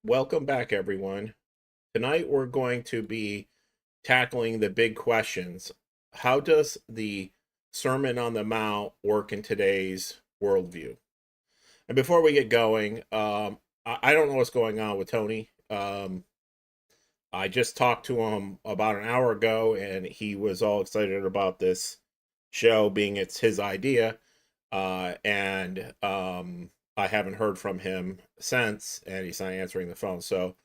Welcome back, everyone. Tonight we're going to be tackling the big questions. How does the Sermon on the Mount work in today's worldview? And before we get going, I don't know what's going on with Tony. I just talked to him about an hour ago, and he was all excited about this show being it's his idea. And I haven't heard from him since, and he's not answering the phone. So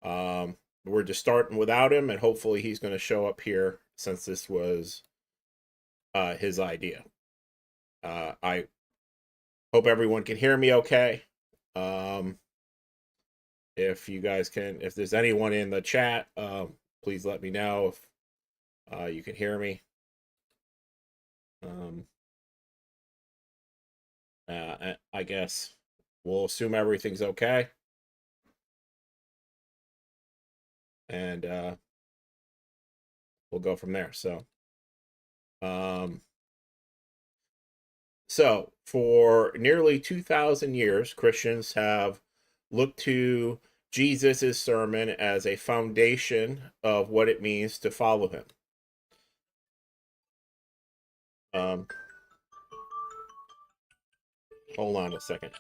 we're just starting without him, and hopefully he's going to show up here since this was his idea. I hope everyone can hear me okay. Um, if you guys can, if there's anyone in the chat, please let me know if you can hear me. Um, I guess we'll assume everything's okay. And we'll go from there. Um, so for nearly 2,000 years, Christians have looked to Jesus' sermon as a foundation of what it means to follow him. Um, Hold on a second.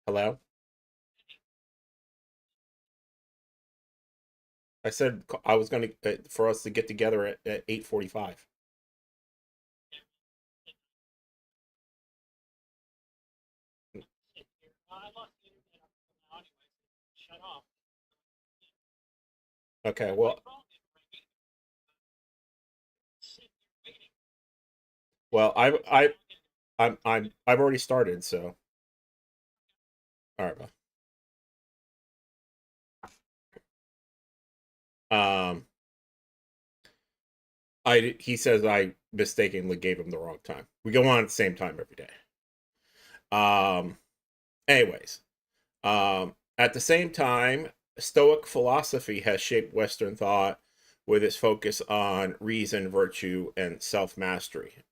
Hello? I said I was going to for us to get together at 8:45. Okay, well, I've already started, so all right. Um, he says I mistakenly gave him the wrong time. We go on at the same time every day. Um, anyways, at the same time, Stoic philosophy has shaped Western thought with its focus on reason, virtue, and self mastery.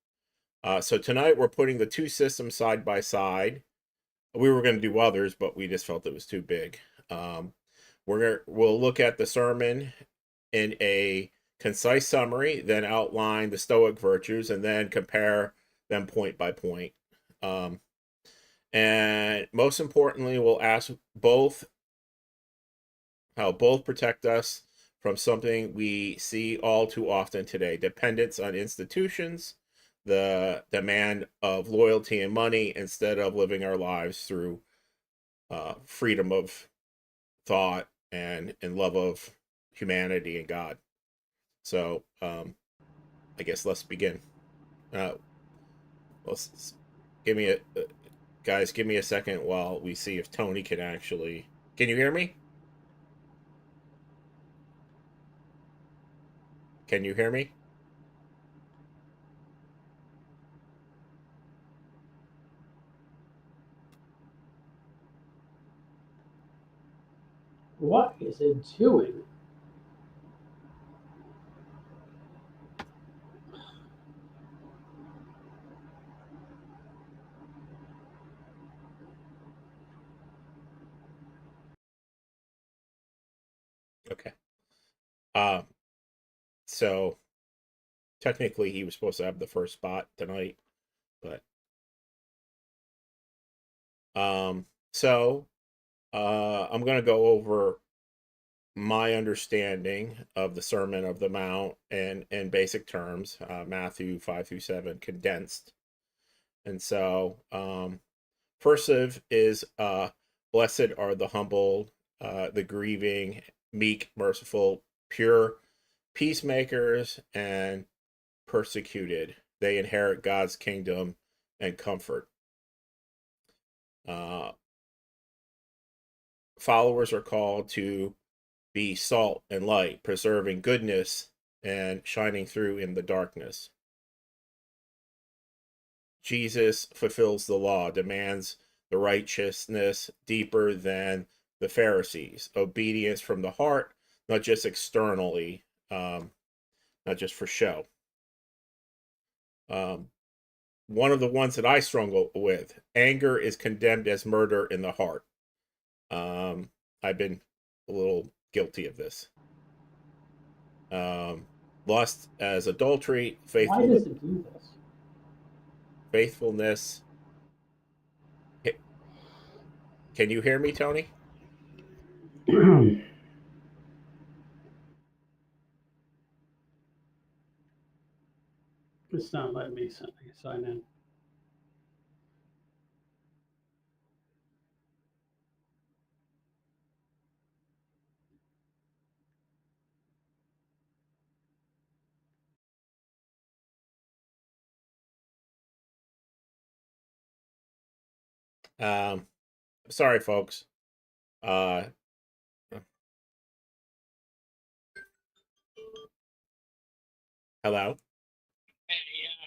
So tonight we're putting the two systems side by side. We were going to do others, but we just felt it was too big. Um, we'll look at the sermon in a concise summary, then outline the Stoic virtues, and then compare them point by point. Um, and most importantly, we'll ask both how both protect us from something we see all too often today: dependence on institutions, the demand of loyalty and money instead of living our lives through freedom of thought and love of humanity and God. So I guess let's begin. Uh, let's give me a guys. Give me a second while we see if Tony can actually. Can you hear me? Can you hear me? What is it doing? Okay. Um. So technically, he was supposed to have the first spot tonight, but um. So I'm gonna go over my understanding of the Sermon of the Mount and in basic terms, Matthew 5 through 7 condensed. And so, first of is blessed are the humble, the grieving, meek, merciful, pure, peacemakers, and persecuted. They inherit God's kingdom and comfort. Uh, Followers are called to be salt and light, preserving goodness and shining through in the darkness. Jesus fulfills the law, demands the righteousness deeper than the Pharisees, obedience from the heart, not just externally, not just for show. Um, one of the ones that I struggle with. Anger is condemned as murder in the heart. I've been a little guilty of this. Lust as adultery, Why does it do this? faithfulness. Can you hear me, Tony? It's not letting me sign in. Sorry, folks. Hello.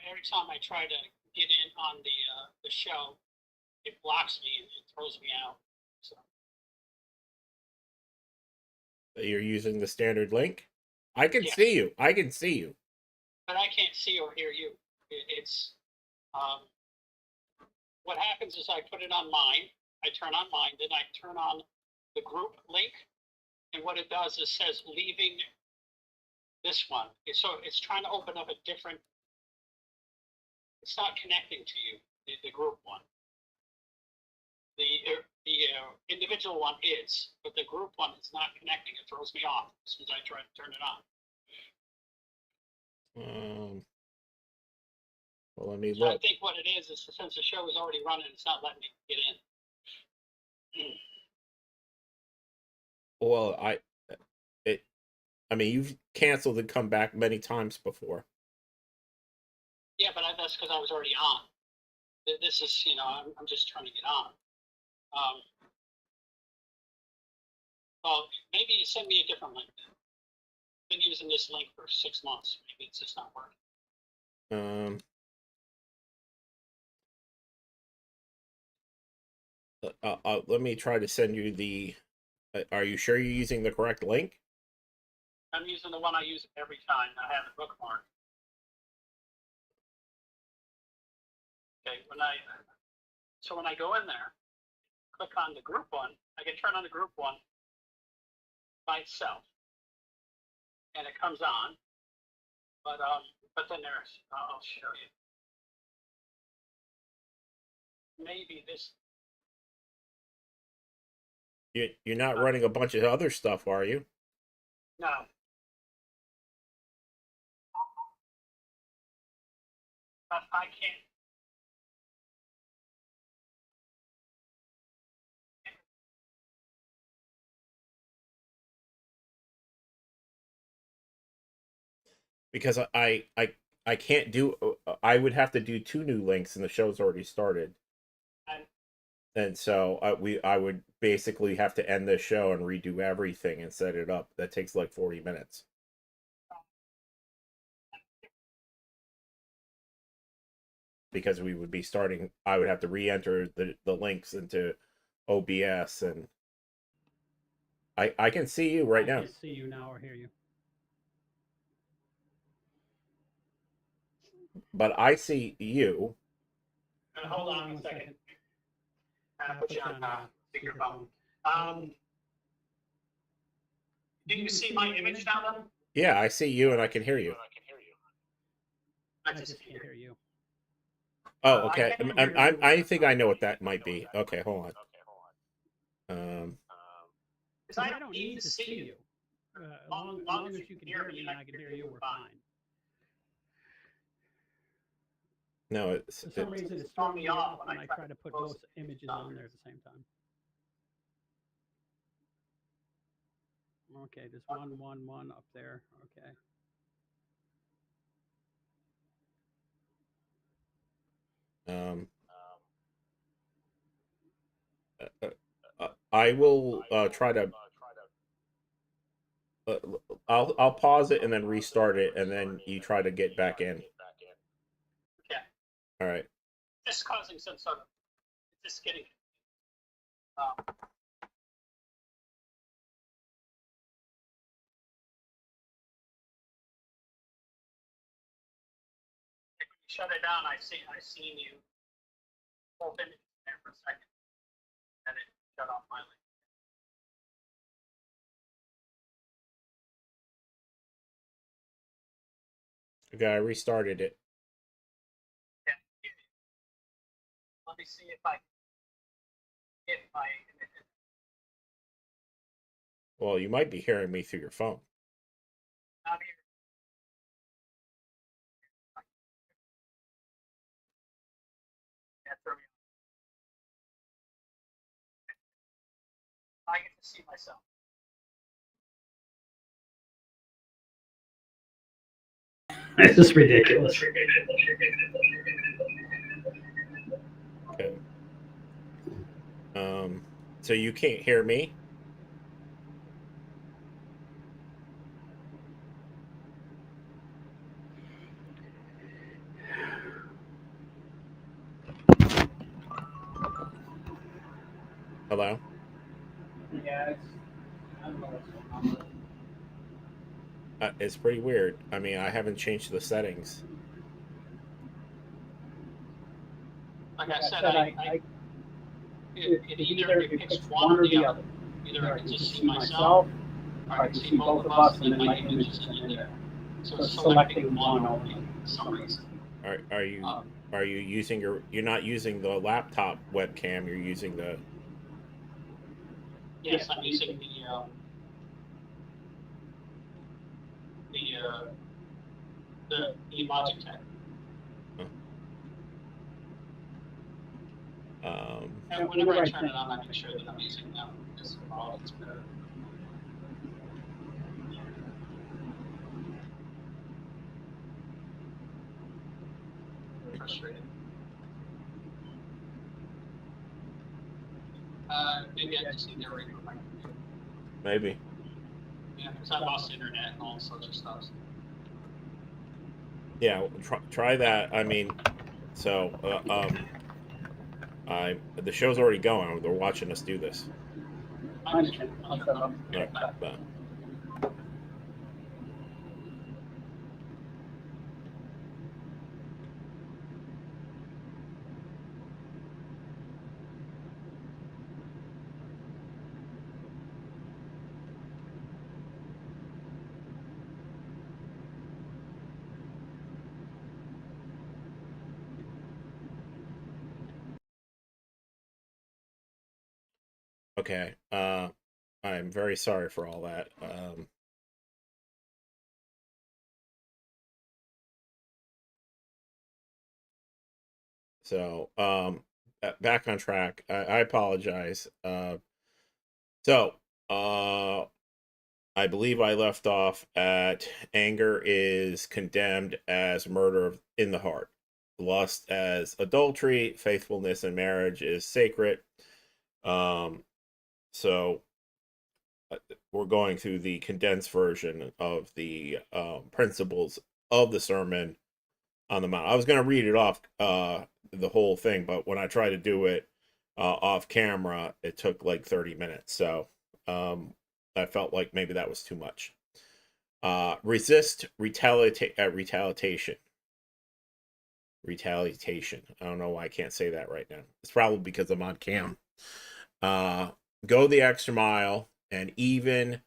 Every time I try to get in on the show, it blocks me and it throws me out. So You're using the standard link. I can Yeah. see you. I can see you. but I can't see or hear you. It's what happens is I put it on mine. I turn on mine, then I turn on the group link, and what it does is says leaving this one. So it's trying to open up a different. It's not connecting to you, the group one. The individual one is, but the group one is not connecting. It throws me off as soon as I try to turn it on. Well, let me So I look. think what it is since the show is already running, it's not letting me get in. Well, I mean, you've canceled and come back many times before. Yeah, but that's because I was already on. This is, I'm just trying to get on. Well, maybe you send me a different link. I've been using this link for 6 months. Maybe it's just not working. Let me try to send you the. Are you sure you're using the correct link? I'm using the one I use every time. I have it bookmarked. Okay, when I go in there, click on the group one, I can turn on the group one by itself, and it comes on. But then I'll show you. Maybe this. You're not running a bunch of other stuff, are you? No. I can't. Because I can't do. I would have to do 2 new links, and the show's already started. And so I would basically have to end this show and redo everything and set it up. That takes like 40 minutes. Because we would be starting, I would have to re-enter the links into OBS, and I can see you right now. I can see you now or hear you. But I see you. Hold on 1 second. Put you on speakerphone. Do you see my image now, then? Yeah, I see you, and I can hear you. I just can't hear you. Oh, okay. I think I know what that might be. Okay, hold on. Because I don't need to see you. As long as you can hear me and I can hear you, we're fine. No, it's For some reason, it's throwing me off when I try to put both images on there at the same time. Okay, there's 111 up there. Okay. I will try to. I'll pause it and then restart it, and then you try to get back in. Okay. All right. Just causing some sort of. Just getting. shut it down. I seen you open it there for a second, and it shut off my link. Okay, I restarted it. Yeah. Let me see if I get my. Well, you might be hearing me through your phone. Not here. Yeah, throw me off. I get to see myself. This is ridiculous. Okay. So you can't hear me? Hello? Yeah, I don't know what's going on. It's pretty weird. I mean, I haven't changed the settings. Like I said, it either picks one or the other. Either I can just see myself, or I can see both of us, and then my image is in there. So it's selecting one only for some reason. Are you using you're not using the laptop webcam, you're using the Yes, I'm using the Logitech. And whenever I turn it on, I make sure that I'm using them because it's better. Frustrated. Maybe I just need to reboot my computer. maybe. Yeah, because I lost internet and all sorts of stuff. Yeah, try that. I mean, so the show's already going. They're watching us do this. I understand. But okay. I'm very sorry for all that. So back on track. I apologize. So I believe I left off at anger is condemned as murder in the heart. Lust as adultery, faithfulness in marriage is sacred. So we're going through the condensed version of the principles of the Sermon on the Mount. I was going to read it off the whole thing, but when I tried to do it off camera, it took like 30 minutes. So I felt like maybe that was too much. Resist retaliation. Retaliation. I don't know why I can't say that right now. It's probably because I'm on cam. Go the extra mile and even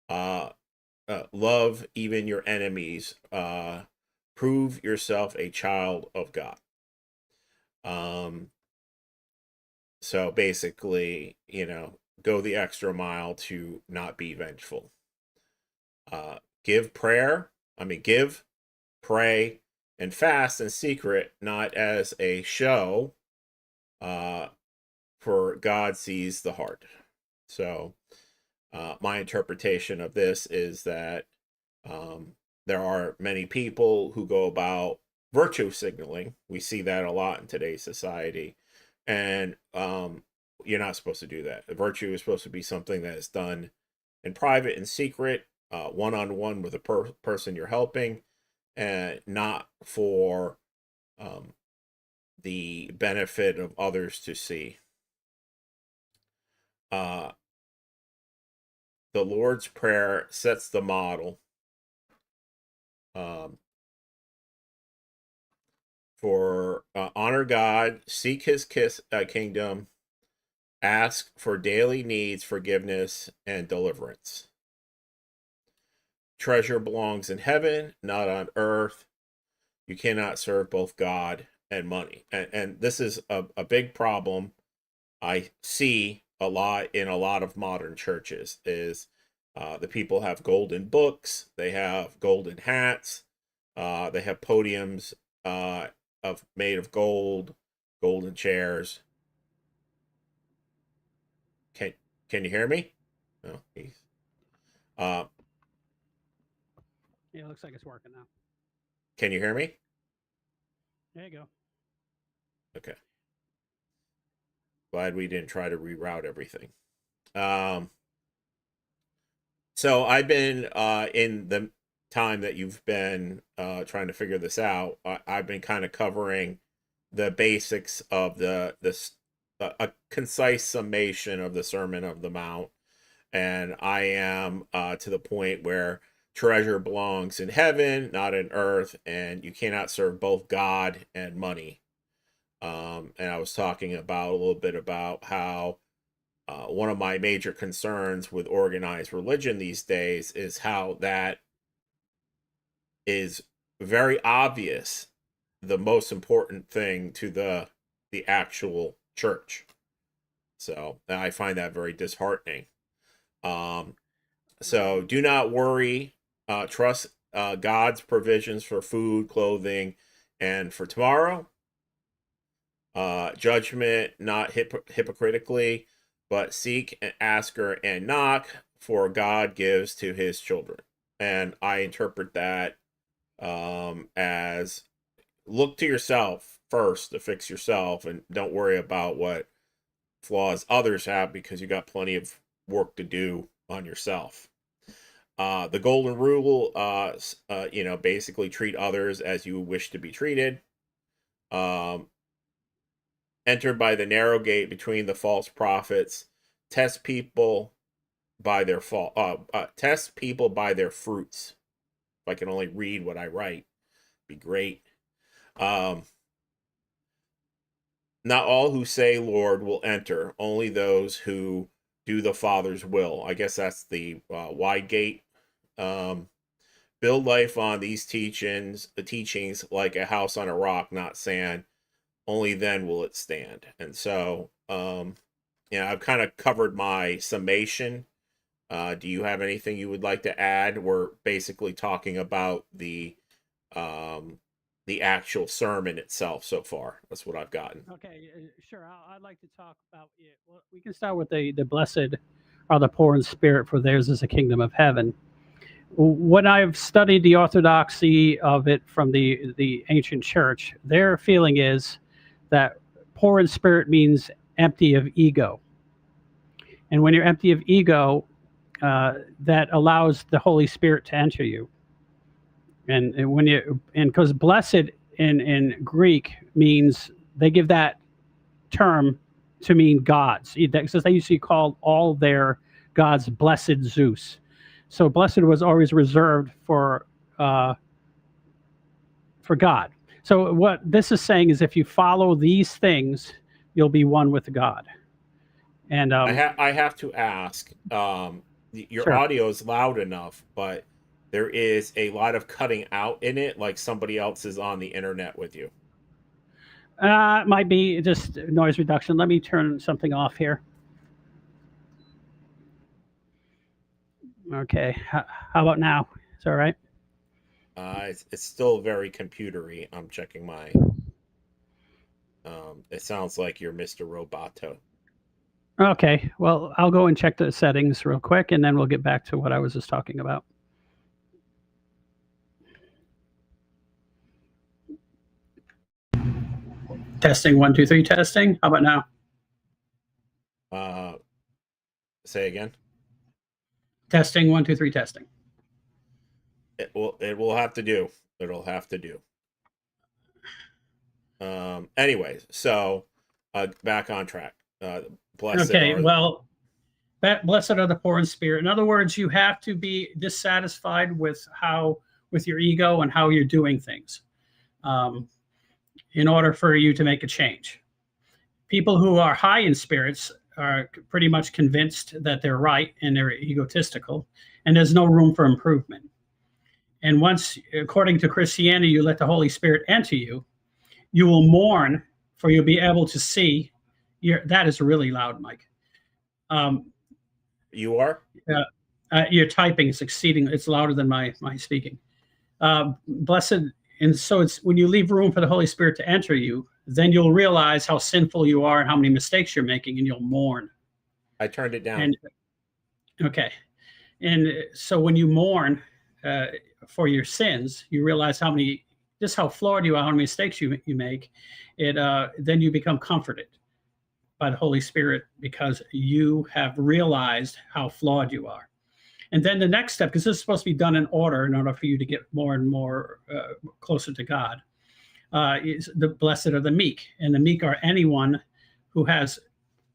love even your enemies. Prove yourself a child of God. So basically, go the extra mile to not be vengeful. Give, pray, and fast in secret, not as a show, for God sees the heart. So my interpretation of this is that there are many people who go about virtue signaling. We see that a lot in today's society. And you're not supposed to do that. Virtue is supposed to be something that is done in private and secret, one-on-one with a person you're helping, and not for the benefit of others to see. The Lord's Prayer sets the model. For honor God, seek his kingdom, ask for daily needs, forgiveness, and deliverance. Treasure belongs in heaven, not on earth. You cannot serve both God and money. And this is a big problem I see a lot in a lot of modern churches is the people have golden books, they have golden hats, they have podiums of made of gold, golden chairs. Can you hear me? No, he's Yeah, it looks like it's working now. can you hear me? There you go. Okay. Glad we didn't try to reroute everything. So I've been in the time that you've been trying to figure this out. I've been kind of covering the basics of a concise summation of the Sermon of the Mount, and I am to the point where treasure belongs in heaven, not in earth, and you cannot serve both God and money. And I was talking about a little bit about how one of my major concerns with organized religion these days is how that is very obvious the most important thing to the actual church. So I find that very disheartening. So do not worry. Trust God's provisions for food, clothing, and for tomorrow. Judgment not hypocritically, but seek and ask her and knock, for God gives to his children. And I interpret that as look to yourself first to fix yourself, and don't worry about what flaws others have, because you got plenty of work to do on yourself. The golden rule, basically treat others as you wish to be treated. Enter by the narrow gate between the false prophets. Test people by their test people by their fruits. If I can only read what I write, be great. Not all who say Lord will enter, only those who do the Father's will. I guess that's the wide gate. Build life on these teachings like a house on a rock, not sand. Only then will it stand. And so, I've kind of covered my summation. Do you have anything you would like to add? We're basically talking about the actual sermon itself so far. That's what I've gotten. Okay, sure. I'd like to talk about it. Well, we can start with the blessed are the poor in spirit, for theirs is the kingdom of heaven. When I've studied the orthodoxy of it from the ancient church, their feeling is that poor in spirit means empty of ego. And when you're empty of ego, that allows the Holy Spirit to enter you. And because blessed in Greek means, they give that term to mean gods. Because they used to call all their gods blessed Zeus. So blessed was always reserved for God. So what this is saying is, if you follow these things, you'll be one with God. And I have to ask, your Sure. audio is loud enough, but there is a lot of cutting out in it, like somebody else is on the internet with you. It might be just noise reduction. Let me turn something off here. Okay. How about now? Is that all right? It's still very computery. I'm checking my. It sounds like you're Mr. Roboto. Okay. Well, I'll go and check the settings real quick, and then we'll get back to what I was just talking about. Testing 1, 2, 3. Testing. How about now? Say again. Testing 1, 2, 3. Testing. It will have to do. It'll have to do. Anyways, so back on track. Blessed Okay. are Blessed are the poor in spirit. In other words, you have to be dissatisfied with your ego and how you're doing things. in order for you to make a change. People who are high in spirits are pretty much convinced that they're right and they're egotistical, and there's no room for improvement. And once, according to Christianity, you let the Holy Spirit enter you, you will mourn, for you'll be able to see. That is really loud, Mike. You are? Your typing is exceeding. It's louder than my speaking. Blessed. And so it's when you leave room for the Holy Spirit to enter you, then you'll realize how sinful you are and how many mistakes you're making, and you'll mourn. I turned it down. And, okay. And so when you mourn for your sins, you realize just how flawed you are, how many mistakes you make. Then you become comforted by the Holy Spirit because you have realized how flawed you are. And then the next step, because this is supposed to be done in order for you to get more and more closer to God, is the blessed are the meek. And the meek are anyone who has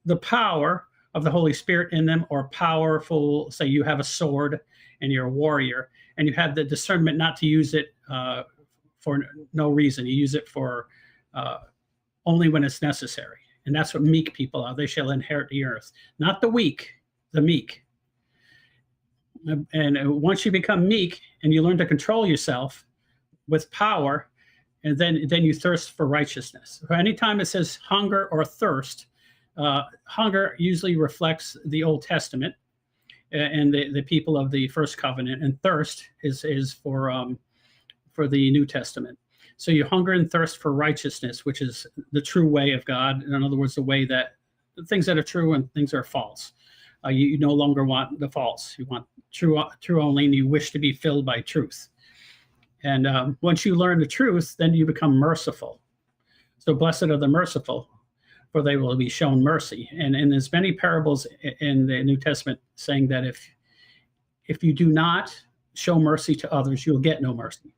the power of the Holy Spirit in them, or powerful, say you have a sword and you're a warrior, and you have the discernment not to use it for no reason. You use it for only when it's necessary. And that's what meek people are. They shall inherit the earth. Not the weak, the meek. And once you become meek and you learn to control yourself with power, and then you thirst for righteousness. Anytime it says hunger or thirst, hunger usually reflects the Old Testament and the people of the first covenant, and thirst is for the New Testament. So you hunger and thirst for righteousness, which is the true way of God. In other words, the way that things that are true and things that are false. You no longer want the false. You want true only, and you wish to be filled by truth. And once you learn the truth, then you become merciful. So blessed are the merciful, for they will be shown mercy. And there's many parables in the New Testament saying that if you do not show mercy to others, you'll get no mercy.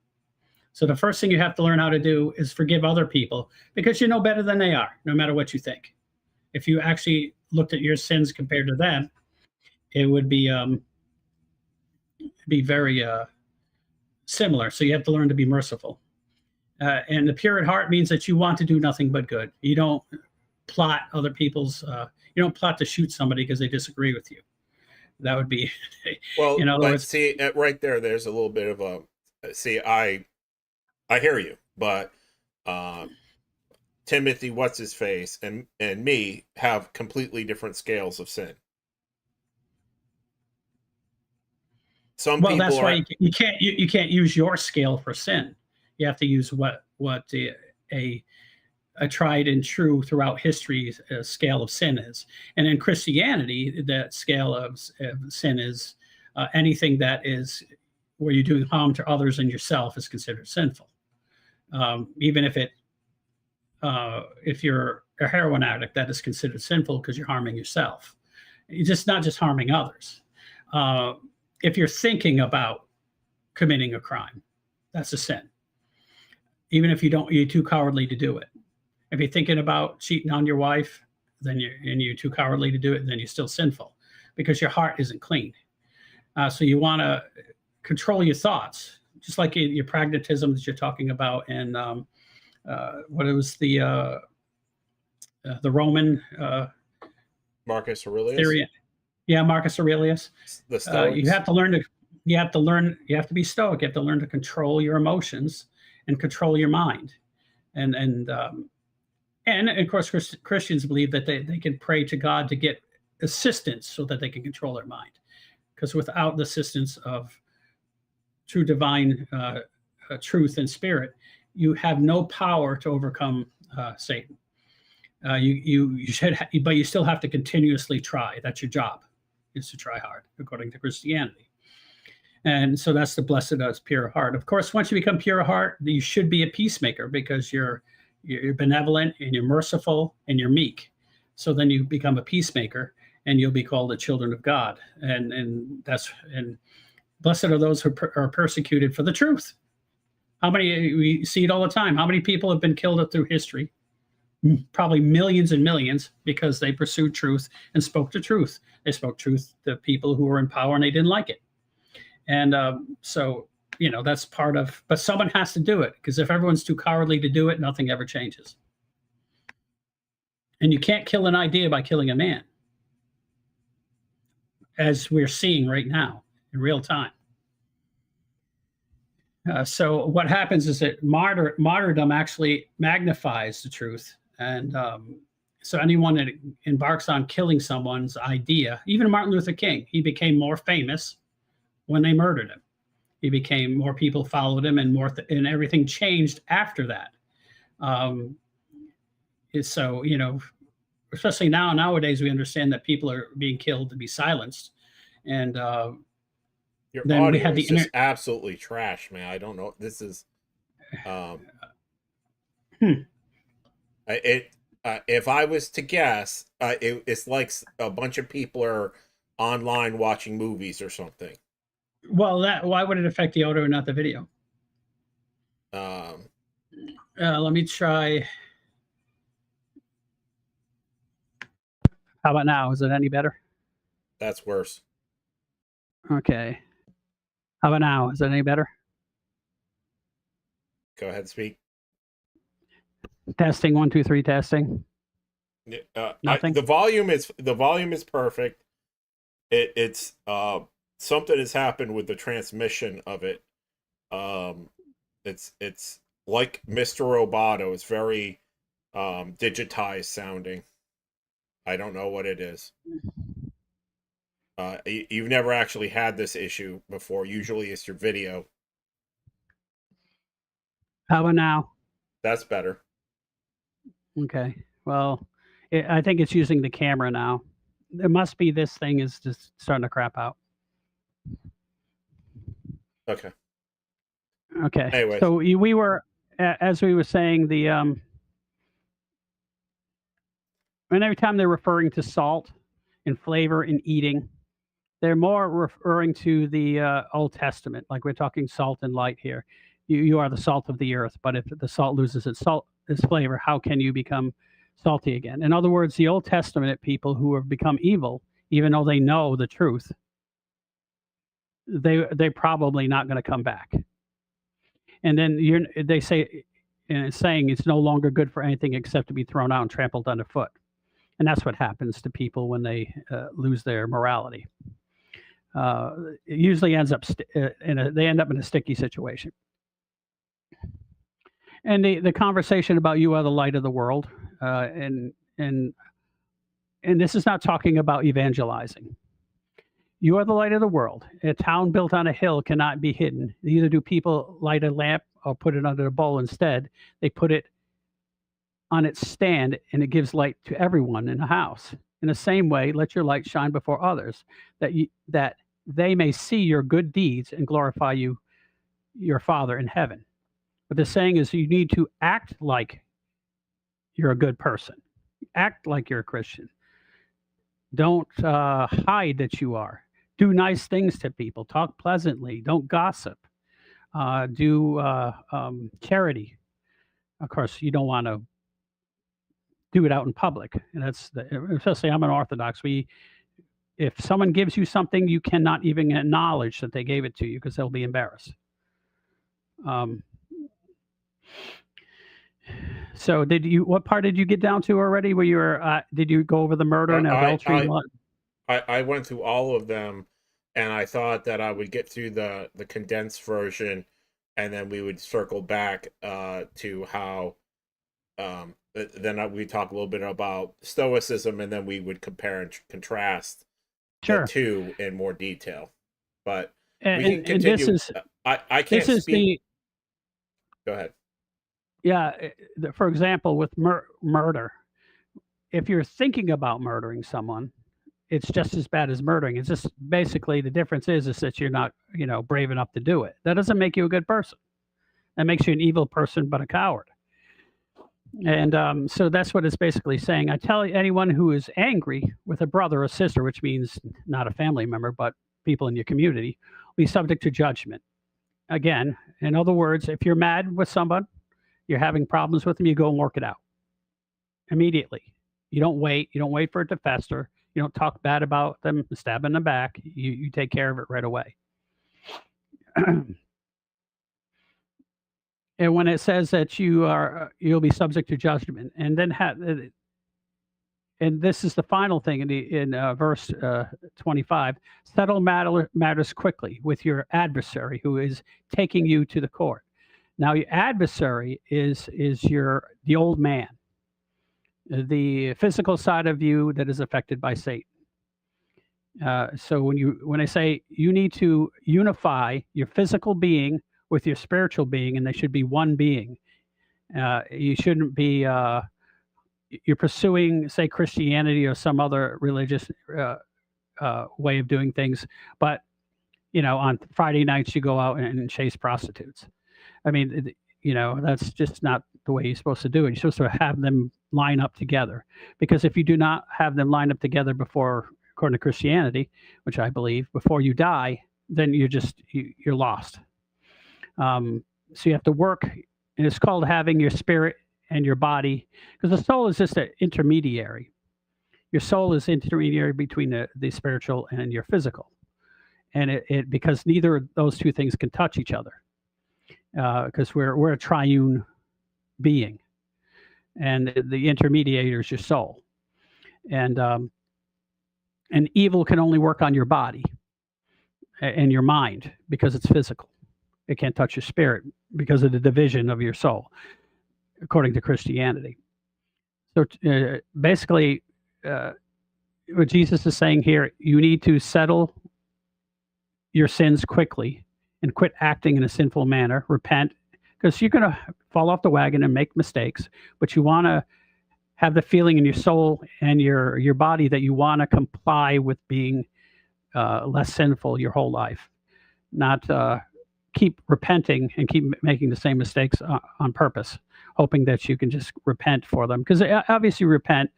So the first thing you have to learn how to do is forgive other people, because you know better than they are, no matter what you think. If you actually looked at your sins compared to them, it would be very similar. So you have to learn to be merciful. And the pure at heart means that you want to do nothing but good. You don't plot other people's, you don't plot to shoot somebody because they disagree with you. That would be, well, in other words, see, right there's a little bit of I hear you, but Timothy, what's his face, and me have completely different scales of sin. That's why you can't use your scale for sin. You have to use what a tried and true throughout history scale of sin is. And in Christianity, that scale of sin is anything that is where you're doing harm to others and yourself is considered sinful. Even if you're a heroin addict, that is considered sinful because you're harming yourself. You're just not just harming others. If you're thinking about committing a crime, that's a sin. Even if you're too cowardly to do it. If you're thinking about cheating on your wife, then you're too cowardly to do it, then you're still sinful because your heart isn't clean. So you want to control your thoughts, just like your pragmatism that you're talking about, and what it was the Roman Marcus Aurelius. Theory. Yeah, Marcus Aurelius. The Stoics. You have to be stoic. You have to learn to control your emotions and control your mind. And of course, Christians believe that they can pray to God to get assistance so that they can control their mind. Because without the assistance of true divine truth and spirit, you have no power to overcome Satan. You should, but you still have to continuously try. That's your job, is to try hard, according to Christianity. And so that's the blessed as pure heart. Of course, once you become pure heart, you should be a peacemaker because you're benevolent and you're merciful and you're meek. So then you become a peacemaker and you'll be called the children of God. And blessed are those who are persecuted for the truth. We see it all the time. How many people have been killed through history? Probably millions and millions, because they pursued truth and spoke the truth. They spoke truth to people who were in power and they didn't like it. And so that's part of, but someone has to do it, because if everyone's too cowardly to do it, nothing ever changes. And you can't kill an idea by killing a man, as we're seeing right now in real time. So what happens is that martyrdom actually magnifies the truth, and so anyone that embarks on killing someone's idea, even Martin Luther King, he became more famous when they murdered him. He became, more people followed him, and and everything changed after that. So especially nowadays, we understand that people are being killed to be silenced, and Your then we audio have is the just absolutely trash, man. I don't know. This is, if I was to guess, it's like a bunch of people are online watching movies or something. Well, why would it affect the audio and not the video? Let me try. How about now? Is it any better? That's worse. Okay. How about now? Is it any better? Go ahead, speak. Testing, 1, 2, 3, testing. Nothing. The volume is perfect. It's something has happened with the transmission of it. It's like Mr. Roboto. It's very digitized sounding. I don't know what it is. You've never actually had this issue before. Usually it's your video. How about now? That's better. Okay. Well, I think it's using the camera now. It must be this thing is just starting to crap out. Okay. Okay. Anyways. So we were, as we were saying, and every time they're referring to salt and flavor in eating, they're more referring to the Old Testament. Like, we're talking salt and light here. You are the salt of the earth, but if the salt loses its flavor, how can you become salty again? In other words, the Old Testament people who have become evil, even though they know the truth, they're probably not going to come back. And then they say, and it's saying it's no longer good for anything except to be thrown out and trampled underfoot. And that's what happens to people when they lose their morality. It usually ends up they end up in a sticky situation. And the conversation about you are the light of the world, and this is not talking about evangelizing. You are the light of the world. A town built on a hill cannot be hidden. Neither do people light a lamp or put it under a bowl. Instead, they put it on its stand, and it gives light to everyone in the house. In the same way, let your light shine before others, that they may see your good deeds and glorify your Father in heaven. What they're saying is you need to act like you're a good person. Act like you're a Christian. Don't hide that you are. Do nice things to people. Talk pleasantly. Don't gossip. Do charity. Of course, you don't want to do it out in public. And especially I'm an Orthodox. If someone gives you something, you cannot even acknowledge that they gave it to you, because they'll be embarrassed. So what part did you get down to already, where you were, did you go over the murder and adultery? I went through all of them, and I thought that I would get through the condensed version, and then we would circle back to how then we talk a little bit about Stoicism, and then we would compare and contrast the two in more detail. But we can continue. And this is, I can't speak. Go ahead. Yeah, for example, with murder, if you're thinking about murdering someone, it's just as bad as murdering. It's just basically the difference is that you're not, brave enough to do it. That doesn't make you a good person. That makes you an evil person, but a coward. And so that's what it's basically saying. I tell anyone who is angry with a brother or sister, which means not a family member, but people in your community, will be subject to judgment. Again, in other words, if you're mad with someone, you're having problems with them, you go and work it out immediately. You don't wait. You don't wait for it to fester. You don't talk bad about them, stab in the back. You take care of it right away. and when it says that you'll be subject to judgment, and then and this is the final thing in verse 25: settle matters quickly with your adversary who is taking you to the court. Now, your adversary is the old man, the physical side of you that is affected by Satan. So when I say you need to unify your physical being with your spiritual being, and they should be one being. You shouldn't be you're pursuing, say, Christianity or some other religious way of doing things, but on Friday nights you go out and chase prostitutes. I mean, that's just not the way you're supposed to do it. You're supposed to have them line up together, because if you do not have them line up together before, according to Christianity, which I believe, before you die, then you're lost. So you have to work, and it's called having your spirit and your body, because the soul is just an intermediary. Your soul is intermediary between the spiritual and your physical, and it because neither of those two things can touch each other, because we're a triune being, and the intermediator is your soul, and evil can only work on your body and your mind because it's physical. It can't touch your spirit because of the division of your soul, according to Christianity. So basically, what Jesus is saying here, you need to settle your sins quickly and quit acting in a sinful manner. Repent, because you're going to fall off the wagon and make mistakes, but you want to have the feeling in your soul and your body that you want to comply with being less sinful your whole life, not keep repenting and keep making the same mistakes on purpose, hoping that you can just repent for them. Because obviously repent,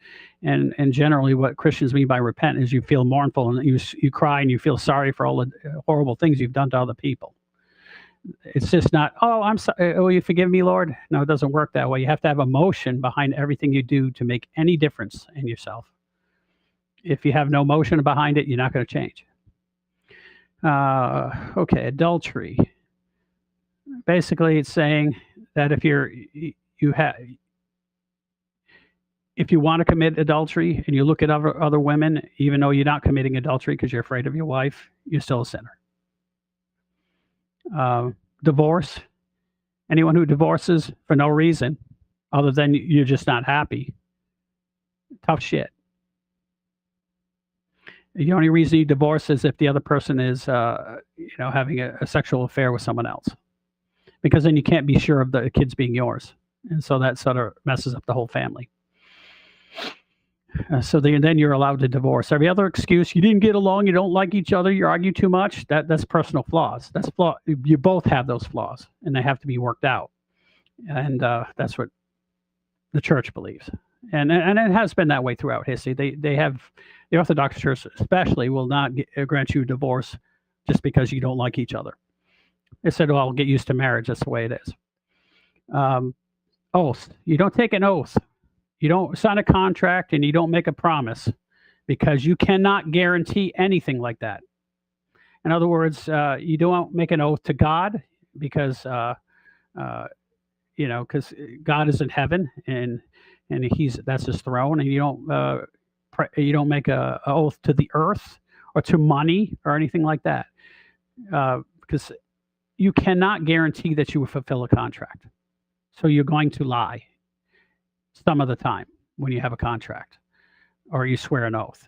and generally what Christians mean by repent is you feel mournful and you cry and you feel sorry for all the horrible things you've done to other people. It's just not, oh, I'm sorry, will you forgive me, Lord? No, it doesn't work that way. You have to have emotion behind everything you do to make any difference in yourself. If you have no emotion behind it, you're not going to change. Okay, adultery. Basically, it's saying that if you want to commit adultery and you look at other women, even though you're not committing adultery because you're afraid of your wife, you're still a sinner. Divorce. Anyone who divorces for no reason other than you're just not happy, tough shit. The only reason you divorce is if the other person is, having a sexual affair with someone else, because then you can't be sure of the kids being yours, and so that sort of messes up the whole family. So then you're allowed to divorce. Every other excuse, you didn't get along, you don't like each other, you argue too much, that's personal flaws. That's flaw. You both have those flaws, and they have to be worked out. And that's what the church believes. And it has been that way throughout history. They have, the Orthodox Church especially will not grant you a divorce just because you don't like each other. They said, well, I'll get used to marriage. That's the way it is. Oath. You don't take an oath. You don't sign a contract, and you don't make a promise, because you cannot guarantee anything like that. In other words, you don't make an oath to God because, because God is in heaven and that's his throne, and you don't make a oath to the earth or to money or anything like that, because you cannot guarantee that you will fulfill a contract. So you're going to lie some of the time when you have a contract or you swear an oath.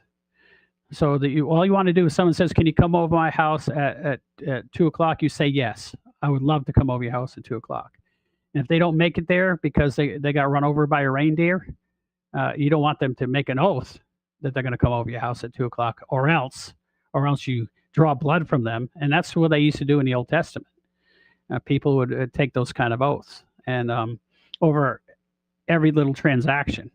So all you want to do is, someone says, can you come over my house at 2 o'clock? You say, yes, I would love to come over your house at 2 o'clock. And if they don't make it there because they got run over by a reindeer, you don't want them to make an oath that they're going to come over your house at 2 o'clock, or else you draw blood from them. And that's what they used to do in the Old Testament. People would take those kind of oaths, and over every little transaction.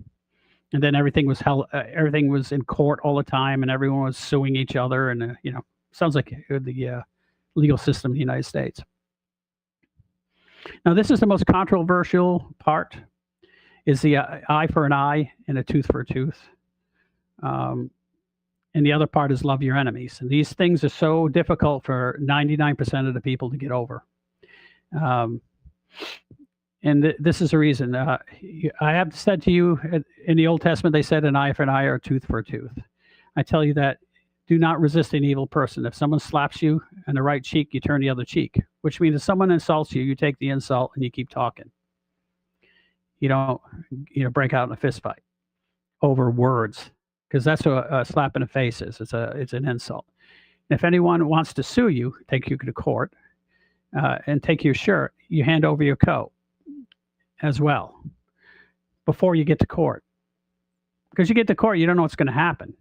And then everything was in court all the time, and everyone was suing each other. And, sounds like the legal system in the United States. Now, this is the most controversial part, is the eye for an eye and a tooth for a tooth. And the other part is love your enemies. And these things are so difficult for 99% of the people to get over. And this is the reason. I have said to you in the Old Testament, they said an eye for an eye or a tooth for a tooth. I tell you that do not resist an evil person. If someone slaps you on the right cheek, you turn the other cheek, which means if someone insults you, you take the insult and you keep talking. You don't, break out in a fist fight over words, because that's what a slap in the face is. It's an insult. If anyone wants to sue you, take you to court, and take your shirt, you hand over your coat as well before you get to court. Because you get to court, you don't know what's going to happen.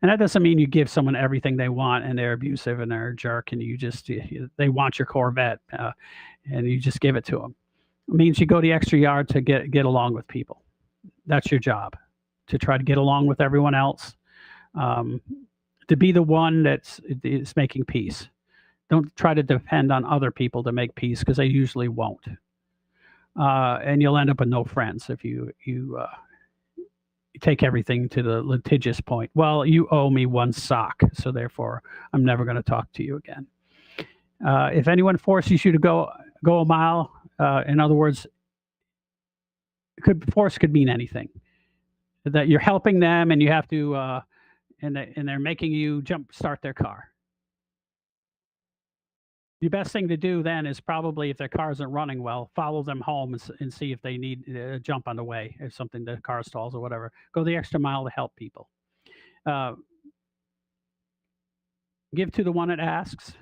And that doesn't mean you give someone everything they want and they're abusive and they're a jerk and they want your Corvette, and you just give it to them. It means you go the extra yard to get along with people. That's your job, to try to get along with everyone else, to be the one that's making peace. Don't try to depend on other people to make peace, because they usually won't. And you'll end up with no friends if you take everything to the litigious point. Well, you owe me one sock, so therefore I'm never going to talk to you again. If anyone forces you to go a mile, in other words, force could mean anything. That you're helping them and you have to, and they're making you start their car. The best thing to do then is probably, if their car isn't running well, follow them home and see if they need a jump on the way, if something, the car stalls or whatever. Go the extra mile to help people. Give to the one that asks,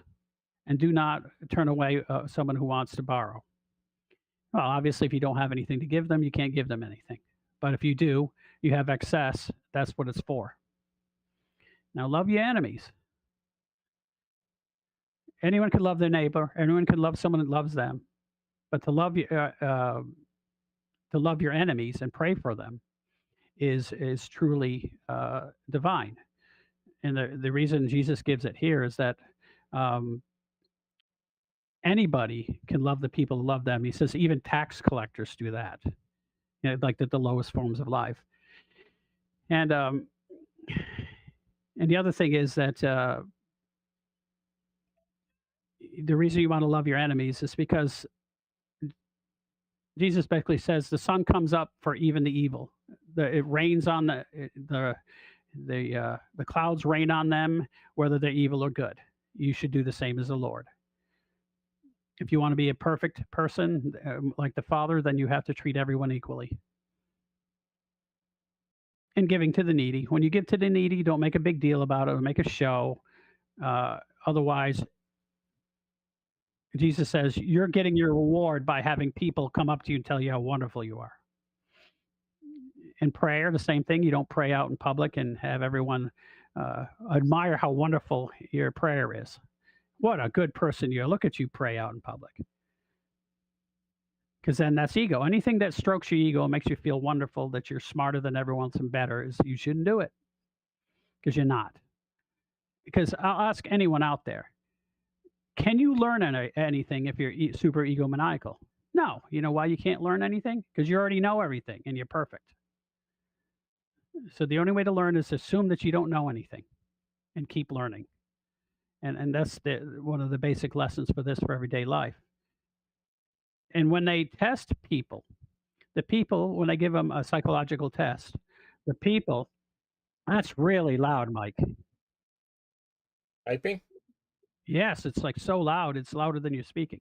and do not turn away someone who wants to borrow. Well, obviously, if you don't have anything to give them, you can't give them anything. But if you do, you have excess, that's what it's for. Now, love your enemies. Anyone can love their neighbor. Anyone can love someone that loves them. But to love your enemies and pray for them is truly divine. And the reason Jesus gives it here is that anybody can love the people who love them. He says even tax collectors do that, like the lowest forms of life. And the other thing is that the reason you want to love your enemies is because Jesus basically says the sun comes up for even the evil. It rains on the clouds rain on them, whether they're evil or good. You should do the same as the Lord. If you want to be a perfect person like the Father, then you have to treat everyone equally. And giving to the needy. When you give to the needy, don't make a big deal about it or make a show. Otherwise, Jesus says you're getting your reward by having people come up to you and tell you how wonderful you are. In prayer, the same thing. You don't pray out in public and have everyone admire how wonderful your prayer is. What a good person you are. Look at you pray out in public. Because then that's ego. Anything that strokes your ego and makes you feel wonderful, that you're smarter than everyone and better, you shouldn't do it. Because you're not. Because I'll ask anyone out there, can you learn anything if you're super egomaniacal? No. You know why you can't learn anything? Because you already know everything and you're perfect. So the only way to learn is to assume that you don't know anything and keep learning. And that's one of the basic lessons for everyday life. And when they test people, when they give them a psychological test, that's really loud, Mike. Typing? Yes, it's like so loud. It's louder than you're speaking.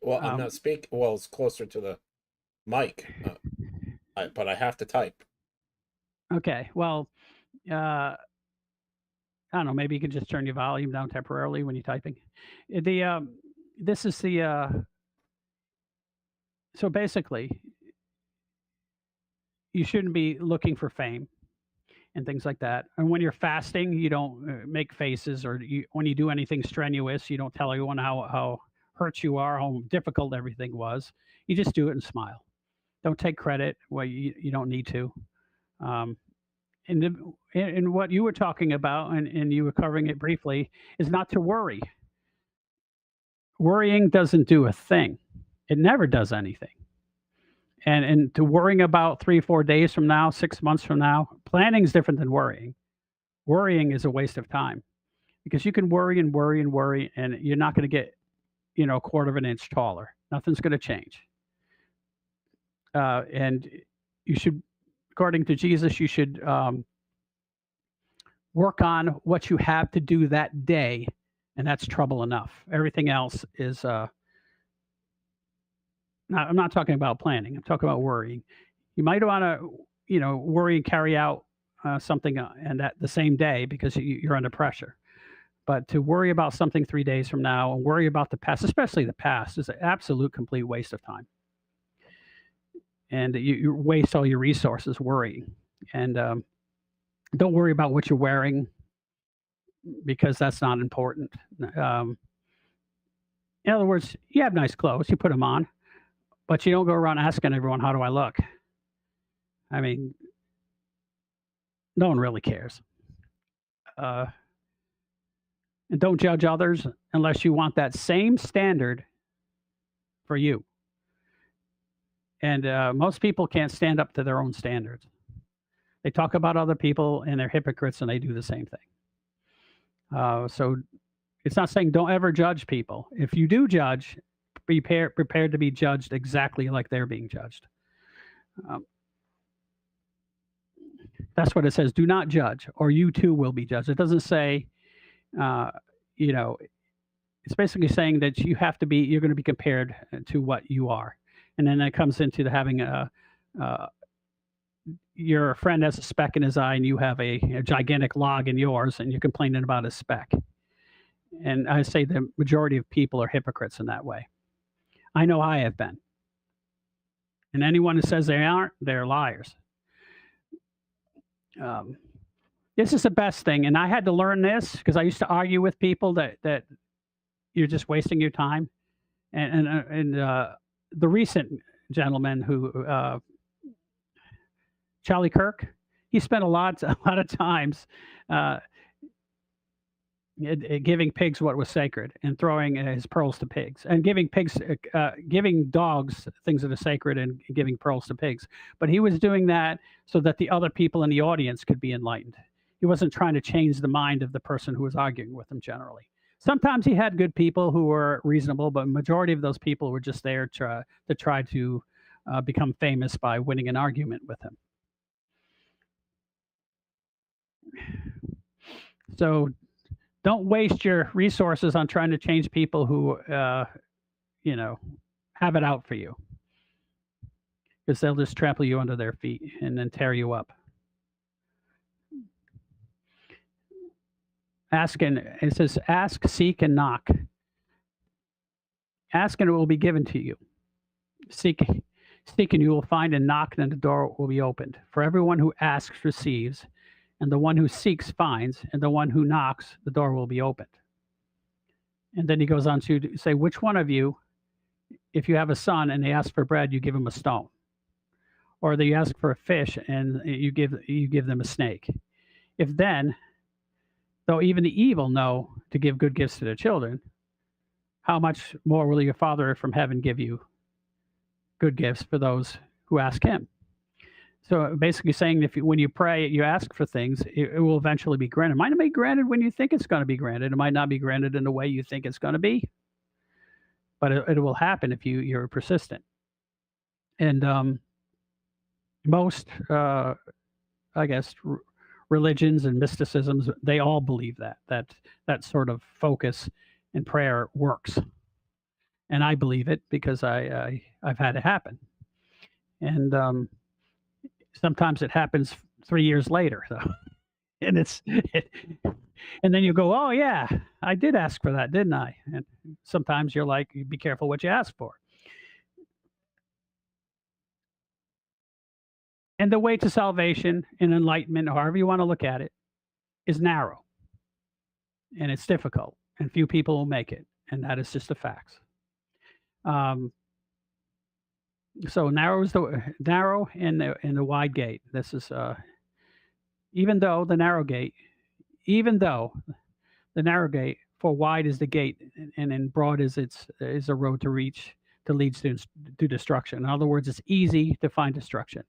Well, I'm not speaking. Well, it's closer to the mic, but I have to type. Okay. Well, I don't know. Maybe you can just turn your volume down temporarily when you're typing. This is the. So basically, you shouldn't be looking for fame and things like that. And when you're fasting, you don't make faces, or when you do anything strenuous, you don't tell everyone how hurt you are, how difficult everything was. You just do it and smile. Don't take credit where you don't need to. And what you were talking about, and you were covering it briefly, is not to worry. Worrying doesn't do a thing. It never does anything. And to worrying about 3 or 4 days from now, 6 months from now, planning is different than worrying. Worrying is a waste of time, because you can worry and worry and worry, and you're not going to get, a quarter of an inch taller. Nothing's going to change. And you should, according to Jesus, you should work on what you have to do that day, and that's trouble enough. Everything else is. I'm not talking about planning. I'm talking about worrying. You might want to, worry and carry out something and at the same day because you're under pressure. But to worry about something 3 days from now and worry about the past, especially the past, is an absolute complete waste of time. And you waste all your resources worrying. And don't worry about what you're wearing because that's not important. In other words, you have nice clothes, you put them on, but you don't go around asking everyone, how do I look? I mean, no one really cares. And don't judge others unless you want that same standard for you. And most people can't stand up to their own standards. They talk about other people and they're hypocrites and they do the same thing. So it's not saying don't ever judge people. If you do judge, be prepared to be judged exactly like they're being judged. That's what it says. Do not judge, or you too will be judged. It doesn't say, it's basically saying that you're going to be compared to what you are. And then that comes into having your friend has a speck in his eye and you have a gigantic log in yours and you're complaining about his speck. And I say the majority of people are hypocrites in that way. I know I have been. And anyone who says they aren't, they're liars. This is the best thing. And I had to learn this because I used to argue with people that you're just wasting your time. And the recent gentleman who, Charlie Kirk, he spent a lot of times giving pigs what was sacred and throwing his pearls to pigs, and giving dogs things that are sacred and giving pearls to pigs. But he was doing that so that the other people in the audience could be enlightened. He wasn't trying to change the mind of the person who was arguing with him generally. Sometimes he had good people who were reasonable, but majority of those people were just there to try to become famous by winning an argument with him. So don't waste your resources on trying to change people who, have it out for you, because they'll just trample you under their feet and then tear you up. It says, ask, seek, and knock. Ask and it will be given to you. Seek and you will find, and knock and the door will be opened. For everyone who asks receives, and the one who seeks finds, and the one who knocks, the door will be opened. And then he goes on to say, which one of you, if you have a son and they ask for bread, you give him a stone? Or they ask for a fish and you give them a snake? If then, though even the evil know to give good gifts to their children, how much more will your Father from heaven give you good gifts for those who ask him? So basically saying when you pray, you ask for things, it will eventually be granted. It might not be granted when you think it's going to be granted. It might not be granted in the way you think it's going to be. But it will happen if you're persistent. And most, I guess, religions and mysticisms, they all believe that sort of focus in prayer works. And I believe it because I've had it happen. And sometimes it happens 3 years later, though. And and then you go, oh yeah, I did ask for that, didn't I? And sometimes you're like, be careful what you ask for. And the way to salvation and enlightenment, however you want to look at it, is narrow. And it's difficult. And few people will make it. And that is just the facts. So narrow and the wide gate. This is even though the narrow gate, for wide is the gate, and broad is a road to leads to destruction. In other words, it's easy to find destruction.